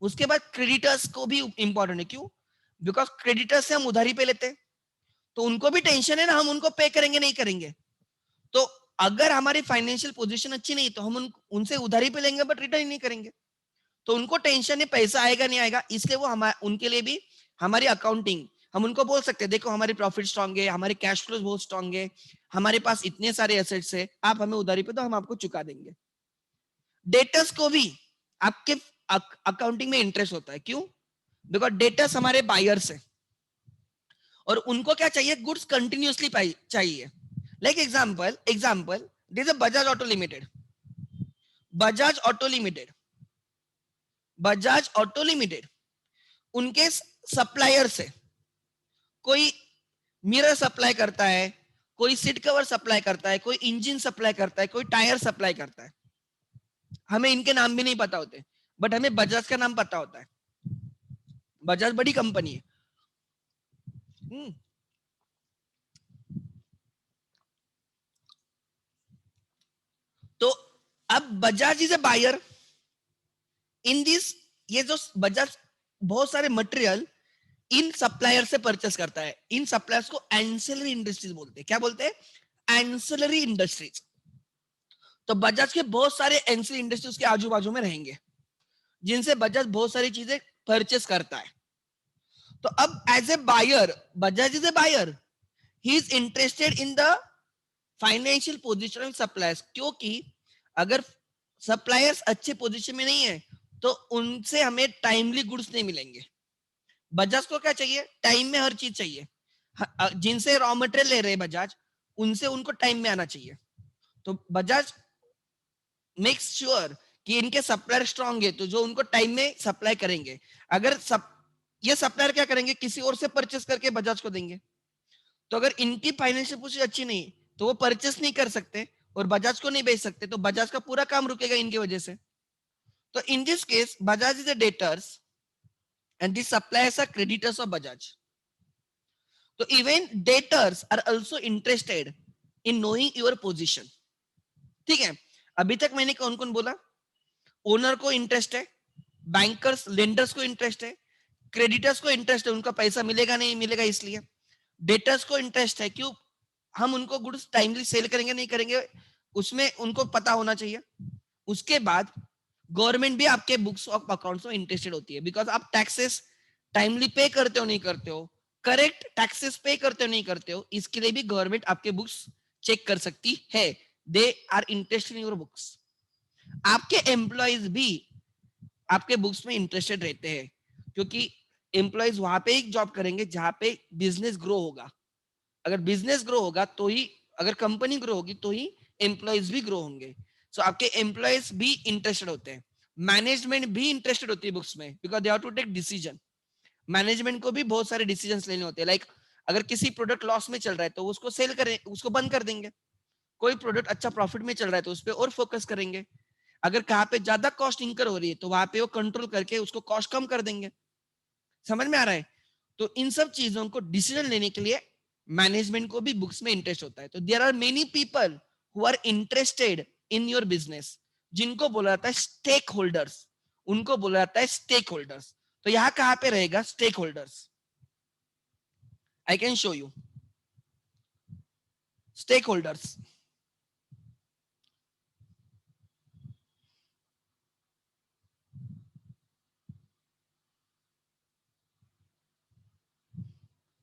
उसके बाद क्रेडिटर्स को भी इंपॉर्टेंट है। क्यों? बिकॉज क्रेडिटर्स से हम उधारी पे लेते हैं, तो उनको भी टेंशन है ना, हम उनको पे करेंगे नहीं करेंगे। तो अगर हमारी फाइनेंशियल पोजीशन अच्छी नहीं तो हम उनसे उधारी पे लेंगे बट रिटर्न नहीं करेंगे, तो उनको टेंशन है पैसा आएगा नहीं आएगा। इसलिए वो उनके लिए भी हमारी अकाउंटिंग, हम उनको बोल सकते हैं देखो हमारी प्रॉफिट स्ट्रांग है, हमारे कैश फ्लो बहुत स्ट्रांग है, हमारे पास इतने सारे एसेट्स है, आप हमें उधारी पे तो हम आपको चुका देंगे। डेटर्स को भी आपके अकाउंटिंग में इंटरेस्ट होता है। क्यों? बिकॉज डेटर्स हमारे बायर्स है, और उनको क्या चाहिए, गुड्स कंटिन्यूसली चाहिए। Like example this is Bajaj auto limited, Bajaj auto limited, Bajaj auto limited उनके सप्लायर से, कोई मिरर सप्लाई करता है, कोई सीट कवर सप्लाई करता है, कोई इंजन सप्लाई करता है, कोई टायर सप्लाई करता है। हमें इनके नाम भी नहीं पता होते, बट हमें बजाज का नाम पता होता है। बजाज बड़ी कंपनी है। तो अब Bajaj is a buyer in this. ये जो बजाज बहुत सारे मटेरियल इन सप्लायर से परचेस करता है। इन सप्लायर्स को एंसिलरी इंडस्ट्रीज बोलते हैं। क्या बोलते हैं? Ancillary industries. तो बजाज के बहुत सारे एंसिलरी इंडस्ट्रीज के आजू बाजू में रहेंगे, जिनसे बजाज बहुत सारी चीजें परचेस करता है। तो अब as a buyer, Bajaj is a buyer, he is interested in the financial position of suppliers, क्योंकि अगर सप्लायर्स अच्छे पोजीशन में नहीं है तो उनसे हमें टाइमली गुड्स नहीं मिलेंगे। बजाज को क्या चाहिए? टाइम में हर चीज चाहिए। जिनसे रॉ मटेरियल ले रहे हैं बजाज, उनसे उनको टाइम में आना चाहिए। तो बजाज मेक्स श्योर कि इनके सप्लायर स्ट्रांग है, तो जो उनको टाइम में सप्लाई करेंगे। अगर ये सप्लायर क्या करेंगे? किसी और से परचेस करके बजाज को देंगे। तो अगर इनकी फाइनेंशियल पोजीशन अच्छी नहीं तो वो परचेस नहीं कर सकते और बजाज को नहीं बेच सकते, तो बजाज का पूरा काम रुकेगा इनकी वजह से। तो in this case Bajaj is the debtors and the suppliers are creditors of Bajaj. So even debtors are also interested in knowing your position. ठीक है, अभी तक मैंने कौन कौन बोला? ओनर को इंटरेस्ट है, बैंकर्स लेंडर्स को इंटरेस्ट है, क्रेडिटर्स को इंटरेस्ट है, उनका पैसा मिलेगा नहीं मिलेगा इसलिए। डेटर्स को इंटरेस्ट है, क्यों? हम उनको गुड्स टाइमली सेल करेंगे नहीं करेंगे उसमें उनको पता होना चाहिए। उसके बाद गवर्नमेंट भी आपके बुक्स ऑफ अकाउंट्स में इंटरेस्टेड होती है, बिकॉज आप टैक्सेस टाइमली पे करते हो नहीं करते हो, करेक्ट टैक्सेस पे करते हो नहीं करते हो, इसके लिए भी गवर्नमेंट आपके बुक्स चेक कर सकती है। They are interested in your books. आपके एम्प्लॉयज भी आपके बुक्स में इंटरेस्टेड रहते हैं, क्योंकि एम्प्लॉयज वहां पे एक जॉब करेंगे जहां पे बिजनेस ग्रो होगा। अगर बिजनेस ग्रो होगा तो ही, अगर कंपनी ग्रो होगी तो ही एम्प्लॉयज भी ग्रो होंगे। सो आपके एम्प्लॉयज भी इंटरेस्टेड होते हैं। मैनेजमेंट भी इंटरेस्टेड होती है बुक्स में, because they have to take decision. Management को भी बहुत सारे डिसीजंस लेने होते हैं। लाइक अगर किसी प्रोडक्ट लॉस में चल रहा है तो उसको सेल करें, उसको बंद कर देंगे। कोई प्रोडक्ट अच्छा प्रॉफिट में चल रहा है तो उस पर और फोकस करेंगे। अगर कहाँ पे ज्यादा कॉस्ट इंकर हो रही है तो वहां पे वो कंट्रोल करके उसको कॉस्ट कम कर देंगे। समझ में आ रहा है? तो इन सब चीजों को डिसीजन लेने के लिए मैनेजमेंट को भी बुक्स में इंटरेस्ट होता है। तो there are many people who are interested in your business, जिनको बोला जाता है स्टेक होल्डर्स। उनको बोला जाता है स्टेक होल्डर्स। तो यहां कहां पे रहेगा stakeholders? I can show you stakeholders.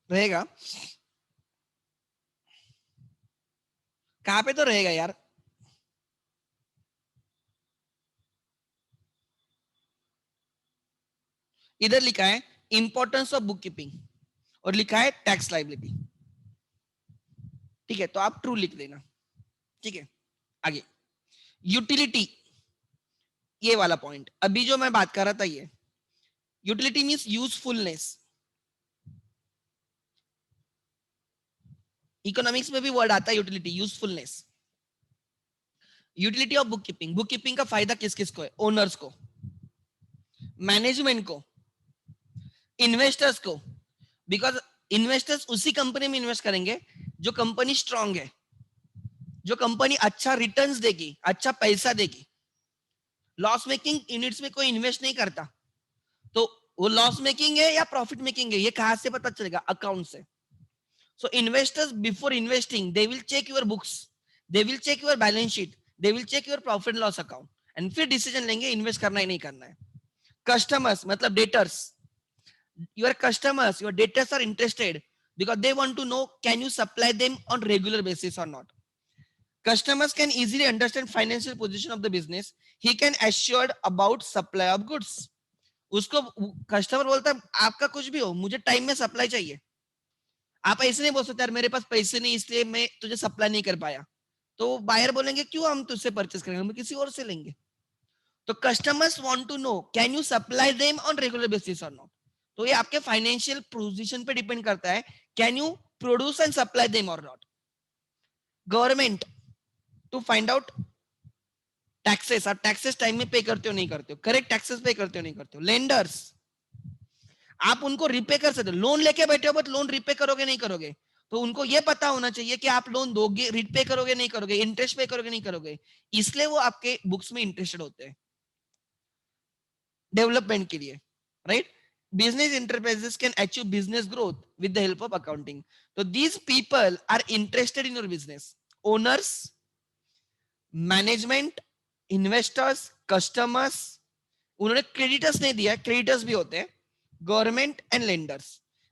रहेगा कहां पे? तो रहेगा यार, इधर लिखा है इंपॉर्टेंस ऑफ बुक कीपिंग और लिखा है टैक्स लाइबिलिटी। ठीक है, तो आप ट्रू लिख देना। ठीक है, आगे यूटिलिटी, ये वाला पॉइंट अभी जो मैं बात कर रहा था, ये यूटिलिटी मींस यूजफुलनेस। इकोनॉमिक्स में भी वर्ड आता है utility, usefulness. Utility of book keeping. Book keeping का फायदा किस किस को है? ओनर्स को, मैनेजमेंट को, इन्वेस्टर्स को। बिकॉज इन्वेस्टर्स उसी कंपनी में इन्वेस्ट करेंगे जो कंपनी स्ट्रांग है, जो कंपनी अच्छा रिटर्न्स देगी, अच्छा पैसा देगी। लॉस मेकिंग यूनिट्स में कोई इन्वेस्ट नहीं करता, तो वो लॉस मेकिंग है या प्रॉफिट मेकिंग है ये कहां से पता चलेगा? अकाउंट से। So investors before investing they will check your books, they will check your balance sheet, they will check your profit loss account and फिर डिसीजन लेंगे इन्वेस्ट करना है नहीं करना है। कस्टमर्स मतलब debtors, your customers, your debtors are interested because they want to know can you supply them on regular basis or not. Customers can easily understand financial position of the business. He can assured about supply of goods. उसको customer बोलता है आपका कुछ भी हो मुझे time में supply चाहिए। आप ऐसे नहीं बोल सकते यार मेरे पास पैसे नहीं इसलिए मैं तुझे सप्लाई नहीं कर पाया। तो बायर बोलेंगे क्यों हम तुझसे परचेस करेंगे, हम किसी और से लेंगे। तो customers want to know can you supply them on regular basis और नॉट। तो ये आपके फाइनेंशियल पोजीशन पे डिपेंड करता है, can you produce and supply them और not. Government to find out taxes, आप टैक्सेस टाइम में पे करते हो नहीं करते हो, करेक्ट टैक्सेस पे करते हो नहीं करते हो। लेंडर्स, आप उनको रिपे कर सकते हो, लोन लेके बैठे हो बट लोन रिपे करोगे नहीं करोगे, तो उनको ये पता होना चाहिए कि आप लोन दोगे, रिपे करोगे नहीं करोगे, इंटरेस्ट पे करोगे नहीं करोगे, इसलिए वो आपके बुक्स में इंटरेस्टेड होते हैं डेवलपमेंट के लिए, right. Business enterprises can achieve business growth with the help of accounting. So these people are interested in your business. Owners, management, investors, customers, उन्होंने क्रेडिटर्स नहीं दिया, क्रेडिटर्स भी होते हैं, government and lenders,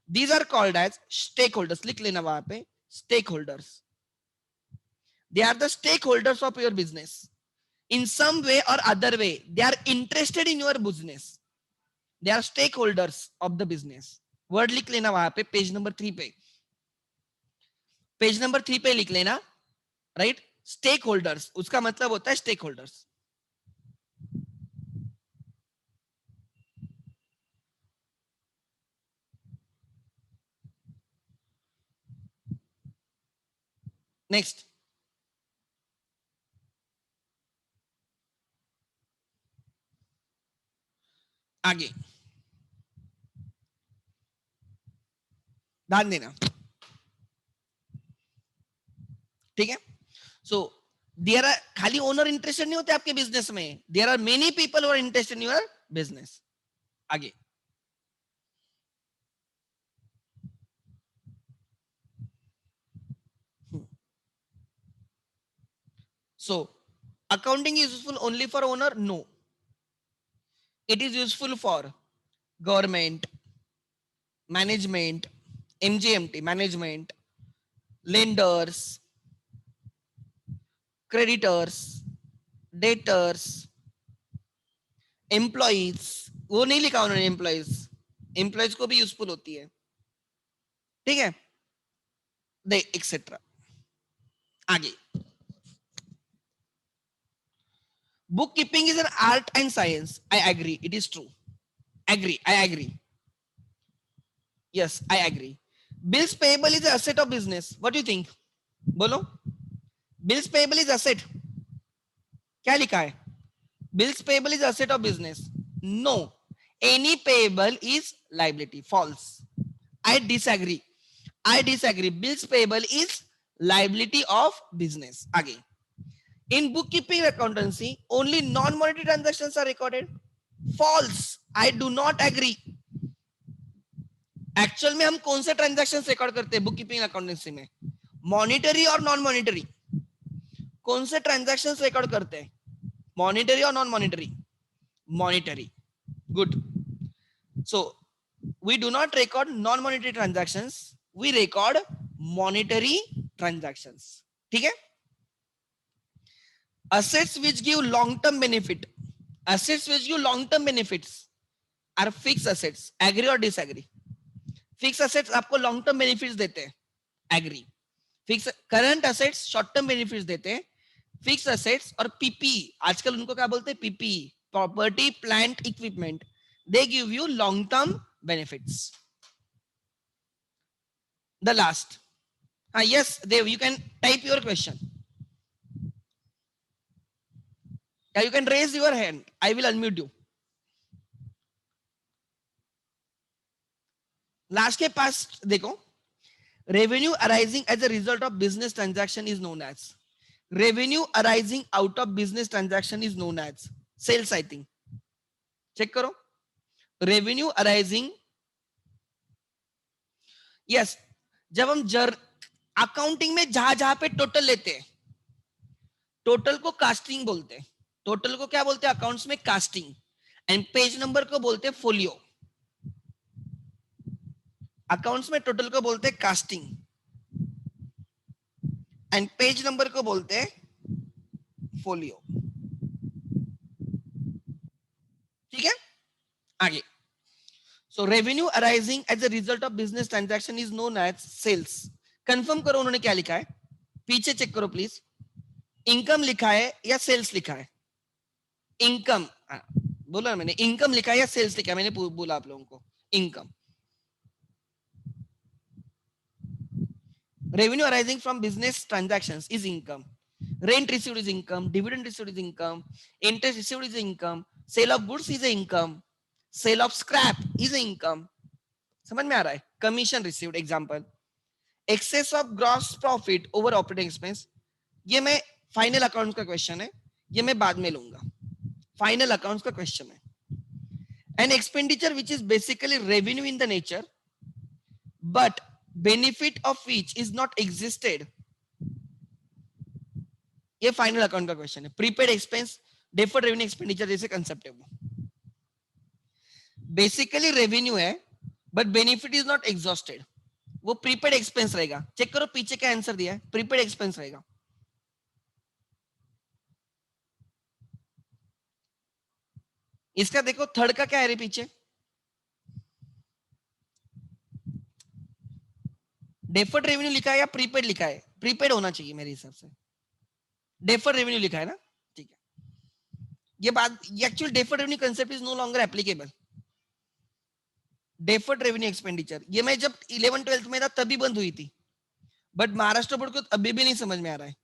these are called as stakeholders. लिख लेना वहां पे, stakeholders, they are the stakeholders of your business, in some way और other way they are interested in your business, they are stakeholders of the business. Word लिख लेना वहां पे, page number 3 पे, page number 3 पे लिख लेना, right. Stake holders, उसका मतलब होता है स्टेक होल्डर्स। नेक्स्ट, आगे ध्यान देना, ठीक है। सो देयर आर, खाली ओनर इंटरेस्टेड नहीं होते आपके बिजनेस में, there are many people who are interested in your business. आगे, so accounting is useful only for owner? No, it is useful for government, management, MGMT management, lenders, creditors, debtors, employees, वो नहीं लिखा उन्होंने employees, employees को भी useful होती है, ठीक है, दे एक्सेट्रा। आगे, book keeping is an art and science, I agree, it is true, agree, I agree, yes I agree. Bills payable is asset of business, what you think, बोलो। Bills payable is asset, क्या लिखा है, bills payable is asset of business, no, any payable is liability, false, I disagree, I disagree. Bills payable is liability of business. Again, in bookkeeping accountancy, only non-monetary transactions are recorded. False. I do not agree. Actual में हम कौन से transaction record करते हैं bookkeeping accountancy में, monetary और non monetary, कौन से ट्रांजैक्शन रिकॉर्ड करते हैं, मॉनिटरी और non monetary, monetary, good. So we do not record non monetary transactions, we record monetary transactions, ठीक है। assets which give long term benefit, assets which give long term benefits are fixed assets, agree or disagree, fixed assets आपको long term benefits देते हैं, agree, fixed current assets short term benefits देते हैं, fixed assets और PP, आजकल उनको क्या बोलते हैं, PP, property plant equipment, they give you long term benefits। the last, yes Dev, you can type your question, you can raise your hand, I will unmute you। Last के पास देखो, revenue arising as a result of business transaction is known as, revenue arising out of business transaction is known as sales, I think, check करो, revenue arising, yes, जब हम accounting में जहां जहां पे टोटल लेते हैं, टोटल को कास्टिंग बोलते हैं, टोटल को क्या बोलते हैं अकाउंट्स में, कास्टिंग, एंड पेज नंबर को बोलते हैं फोलियो, अकाउंट्स में टोटल को बोलते हैं कास्टिंग एंड पेज नंबर को बोलते हैं फोलियो, ठीक है। आगे, so revenue arising as a result of business transaction is known as sales. Confirm करो उन्होंने क्या लिखा है, पीछे चेक करो प्लीज, इनकम लिखा है या सेल्स लिखा है, इनकम, बोला ना मैंने, इनकम लिखा है या सेल्स लिखा है, मैंने बोला आप लोगों को, income. Revenue arising from business transactions is income, rent received is income, dividend received is income, interest received is income, sale of goods is a income, sale of scrap is a income. समझ में आ रहा है? Commission received example, excess of gross profit over operating expense. ये मैं final account का question है, ये मैं बाद में लूंगा. फाइनल अकाउंट्स का क्वेश्चन है. An expenditure which is basically revenue in the nature, but benefit of which is not existed. ये फाइनल अकाउंट का क्वेश्चन है. Prepaid expense, deferred revenue expenditure जैसे कंसेप्ट है वो. बेसिकली रेवेन्यू है but benefit is not exhausted, वो prepaid expense रहेगा. Check करो पीछे क्या आंसर दिया है, प्रीपेड एक्सपेंस रहेगा. इसका देखो थर्ड का क्या है रे पीछे, डेफर्ड रेवेन्यू लिखा है या प्रीपेड लिखा है? प्रीपेड होना चाहिए मेरे हिसाब से. डेफर्ड रेवेन्यू लिखा है ना, ठीक है. ये बात, ये actual deferred revenue concept is no longer applicable. Deferred revenue expenditure ये मैं जब 11-12 में था तभी बंद हुई थी, बट महाराष्ट्र बोर्ड को अभी भी नहीं समझ में आ रहा है.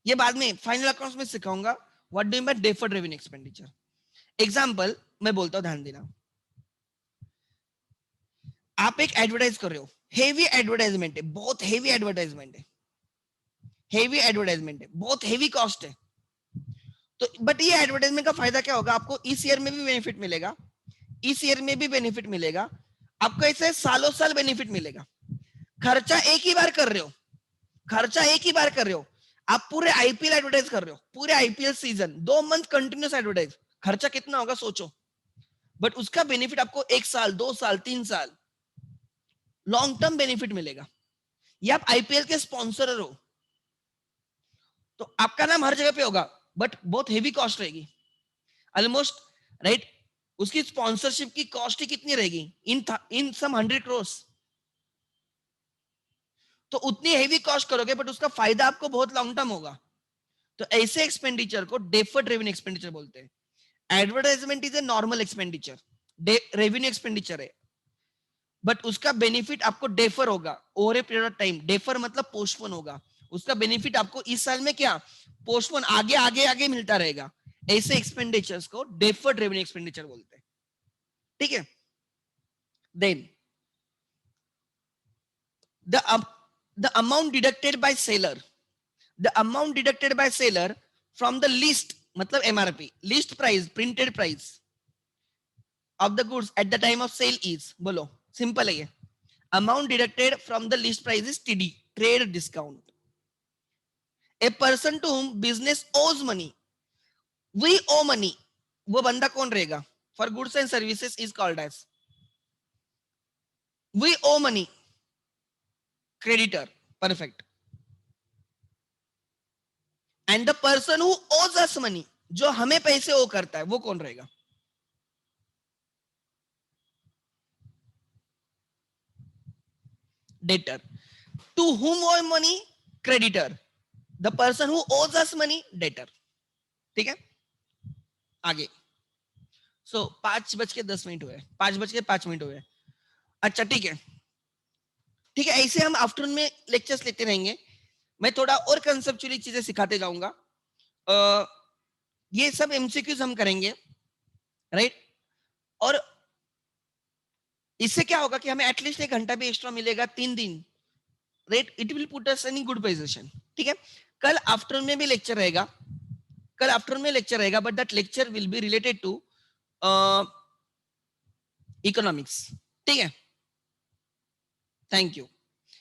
ये बाद में फाइनल अकाउंट्स में सिखाऊंगा what do you mean bye deferred revenue expenditure. Example मैं बोलता हूं, ध्यान देना. आप एक एडवर्टाइज कर रहे हो, हेवी एडवर्टाइजमेंट है, बहुत हेवी एडवर्टाइजमेंट है, हेवी एडवर्टाइजमेंट है, बहुत हेवी कॉस्ट है. तो बट ये एडवर्टाइजमेंट का फायदा क्या होगा, आपको इस ईयर में भी बेनिफिट मिलेगा, इस ईयर में भी बेनिफिट मिलेगा, आपको ऐसे सालों साल बेनिफिट मिलेगा. खर्चा एक ही बार कर रहे हो, खर्चा एक ही बार कर रहे हो. आप पूरे आईपीएल एडवर्टाइज कर रहे हो, पूरे IPL season 2 month continuous advertise, खर्चा कितना होगा सोचो. बट उसका बेनिफिट आपको 1 साल 2 साल 3 साल लॉन्ग टर्म बेनिफिट मिलेगा. ये आप आईपीएल के स्पॉन्सर हो तो आपका नाम हर जगह पे होगा, बट बहुत हेवी कॉस्ट रहेगी ऑलमोस्ट, राइट. उसकी स्पॉन्सरशिप की कॉस्ट ही कितनी रहेगी, इन सम 100 crores. तो उतनी हेवी कॉस्ट करोगे बट उसका फायदा आपको बहुत लॉन्ग टर्म होगा. तो ऐसे एक्सपेंडिचर को डेफर्ड रेवेन्यू एक्सपेंडिचर बोलते हैं. Advertisement is a normal expenditure, revenue expenditure है, बट उसका बेनिफिट आपको डेफर होगा over a period of time. Defer मतलब पोस्टपोन होगा, उसका बेनिफिट आपको इस साल में क्या पोस्टपोन आगे आगे आगे मिलता रहेगा. ऐसे एक्सपेंडिचर्स को डेफर्ड रेवेन्यू एक्सपेंडिचर बोलते हैं. ठीक है. Then the amount deducted by seller, the amount deducted by seller from the list मतलब MRP, list price, printed price of the goods at the time of sale is, बोलो simple है ये. amount deducted from the list price is TD, trade discount. a person to whom business owes money, we owe money, वो बंदा कौन रहेगा, for goods and services is called as we owe money, creditor. Perfect. And the person who owes us money, जो हमें पैसे ओ करता है, वो कौन रहेगा? Debtor. To whom owe money? Creditor. The person who owes us money, debtor. ठीक है, आगे. सो 5:10 हुए, 5:05 हुए. अच्छा ठीक है, ठीक है. ऐसे हम आफ्टरनून में लेक्चर्स लेते रहेंगे. मैं थोड़ा और कंसेप्चुअली चीजें सिखाते जाऊंगा. ये सब एमसीक्यूज हम करेंगे, राइट. और इससे क्या होगा कि हमें एटलीस्ट 1 घंटा भी एक्स्ट्रा मिलेगा 3 दिन, right. It will put us in good position. ठीक है. कल आफ्टरनून में भी लेक्चर रहेगा, कल आफ्टरनून में लेक्चर रहेगा, but that lecture will be related to economics. ठीक है. Thank you.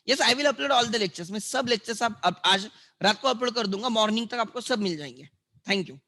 Yes, I will upload all the lectures. मैं सब लेक्चर्स आप आज रात को अपलोड कर दूंगा, मॉर्निंग तक आपको सब मिल जाएंगे. Thank you.